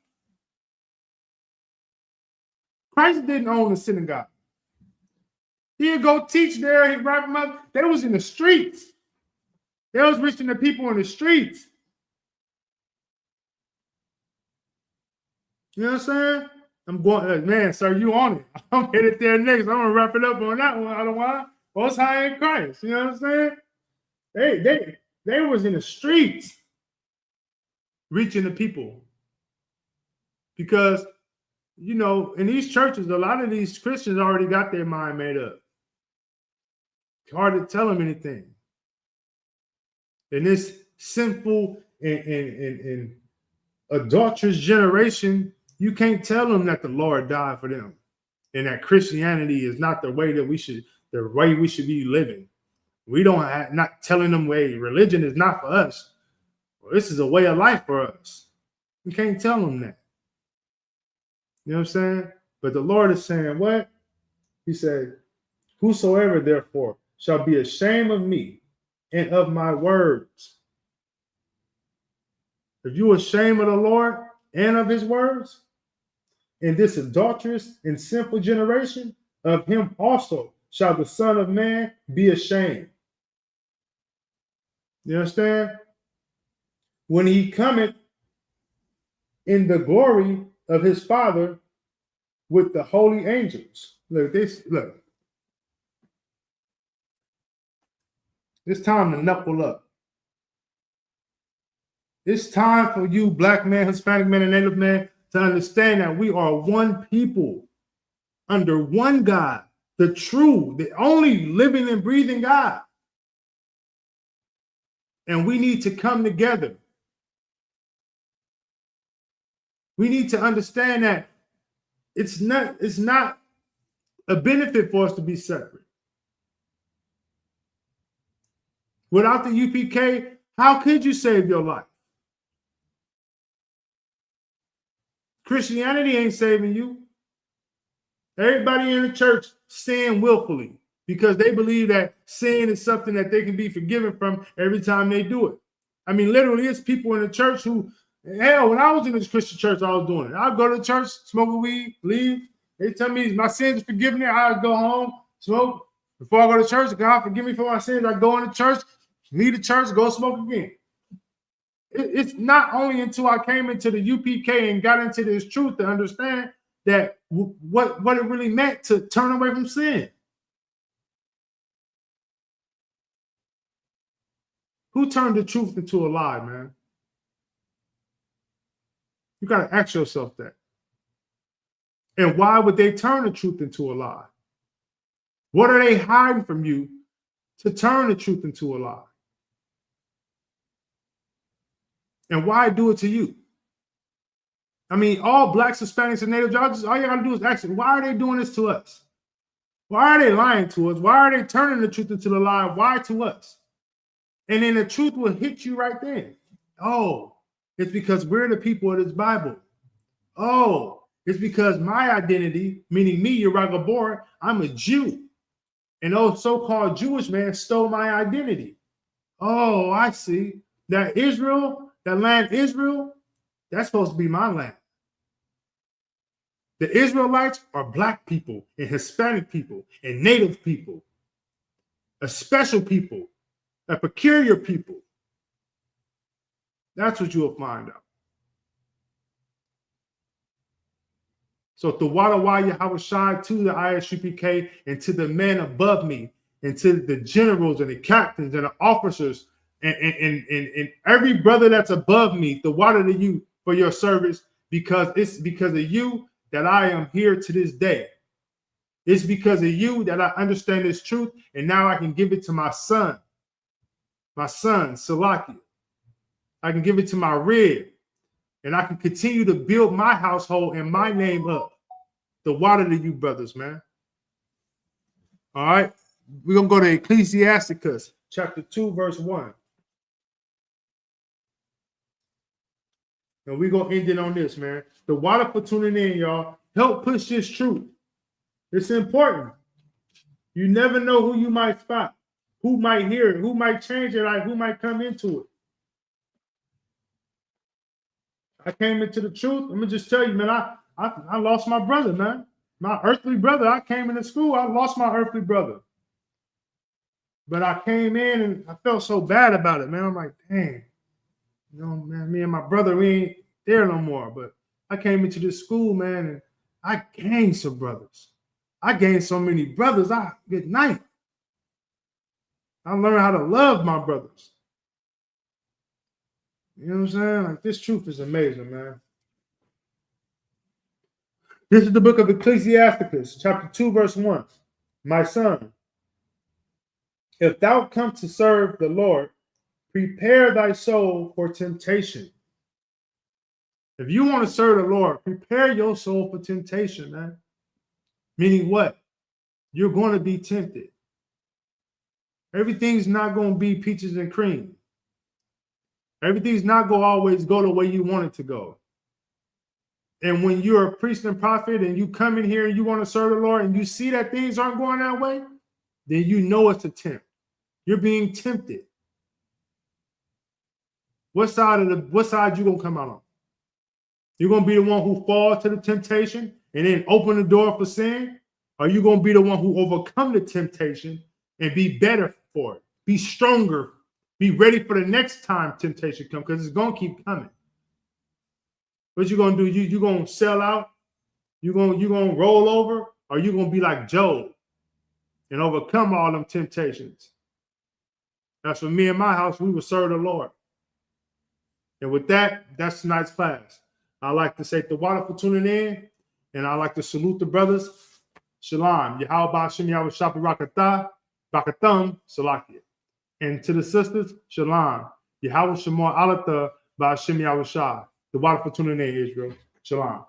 Christ didn't own a synagogue. He'd go teach there, he'd wrap them up. They was in the streets. They was reaching the people in the streets. You know what I'm saying? I'm going, man, sir, you on it. I'm headed there next. I'm going to wrap it up on that one. Otherwise, most high in Christ. You know what I'm saying? They was in the streets reaching the people. Because, you know, in these churches, a lot of these Christians already got their mind made up. It's hard to tell them anything. In this sinful and adulterous generation, you can't tell them that the Lord died for them and that Christianity is not the way we should be living. We don't not telling them religion is not for us. Well, this is a way of life for us. You can't tell them that. You know what I'm saying? But the Lord is saying what? He said, whosoever therefore shall be ashamed of me and of my words. If you are ashamed of the Lord and of his words, in this adulterous and sinful generation, of him also shall the Son of Man be ashamed. You understand? When he cometh in the glory of his Father with the holy angels. Look. It's time to knuckle up. It's time for you, black man, Hispanic man, and Native man, to understand that we are one people under one God, the true, the only living and breathing God. And we need to come together. We need to understand that it's not a benefit for us to be separate. Without the UPK, how could you save your life? Christianity ain't saving you. Everybody in the church sin willfully because they believe that sin is something that they can be forgiven from every time they do it. I mean, literally, it's people in the church who Hell, when I was in this Christian church, I was doing it. I'd go to church, smoke a weed, leave. They tell me my sins are forgiven. I'd go home, smoke. Before I go to church, God forgive me for my sins. I go into church, leave the church, go smoke again. It's not only until I came into the UPK and got into this truth to understand that what it really meant to turn away from sin. Who turned the truth into a lie, man? You got to ask yourself that. And why would they turn the truth into a lie? What are they hiding from you to turn the truth into a lie? And why do it to you? I mean, all blacks, Hispanics, and Native, all you got to do is ask them, why are they doing this to us? Why are they lying to us? Why are they turning the truth into the lie? Why to us? And then the truth will hit you right then. Oh, it's because we're the people of this Bible. Oh, it's because my identity, meaning me, Yerah Gabor, I'm a Jew. And those so-called Jewish men stole my identity. Oh, I see. That Israel, that land Israel, that's supposed to be my land. The Israelites are black people and Hispanic people and Native people, a special people, a peculiar people. That's what you'll find out. So the Wadawah Yahweh Shai to the ISUPK and to the men above me and to the generals and the captains and the officers and every brother that's above me, the water to you for your service, because it's because of you that I am here to this day. It's because of you that I understand this truth, and now I can give it to my son, Salakia. I can give it to my rib, and I can continue to build my household and my name up. The water to you, brothers, man. All right, we're going to go to Ecclesiasticus, chapter 2, verse 1. And we're going to end it on this, man. The water for tuning in, y'all. Help push this truth. It's important. You never know who you might spot, who might hear it, who might change your life, who might come into it. I came into the truth. Let me just tell you, man, I lost my brother, man. My earthly brother. I came into school. I lost my earthly brother. But I came in and I felt so bad about it, man. I'm like, dang. You know, man, me and my brother, we ain't there no more. But I came into this school, man, and I gained some brothers. I gained so many brothers. Good night. I learned how to love my brothers. You know what I'm saying? Like, this truth is amazing, man. This is the book of Ecclesiasticus, chapter 2, verse 1. My son, if thou come to serve the Lord, prepare thy soul for temptation. If you want to serve the Lord, prepare your soul for temptation, man. Meaning what? You're going to be tempted. Everything's not going to be peaches and cream. Everything's not going to always go the way you want it to go. And when you're a priest and prophet and you come in here and you want to serve the Lord and you see that things aren't going that way, then you know it's a tempt. You're being tempted. What side you gonna come out on? You're gonna be the one who falls to the temptation and then open the door for sin? Or are you gonna be the one who overcome the temptation and be better for it? Be stronger. Be ready for the next time temptation comes, because it's gonna keep coming. What you gonna do? You gonna sell out? You gonna roll over? Or you gonna be like Job and overcome all them temptations? That's for me and my house. We will serve the Lord. And with that, that's tonight's class. I'd like to say the water for tuning in, and I'd like to salute the brothers. Shalom. Yahweh Shem Yahweh Shapi Rakatah, Rakatham, Salakia. And to the sisters, Shalom. Yahweh Shemor Alatha, Ba'Shem Yahweh Shah. The water for tuning in, Israel. Shalom.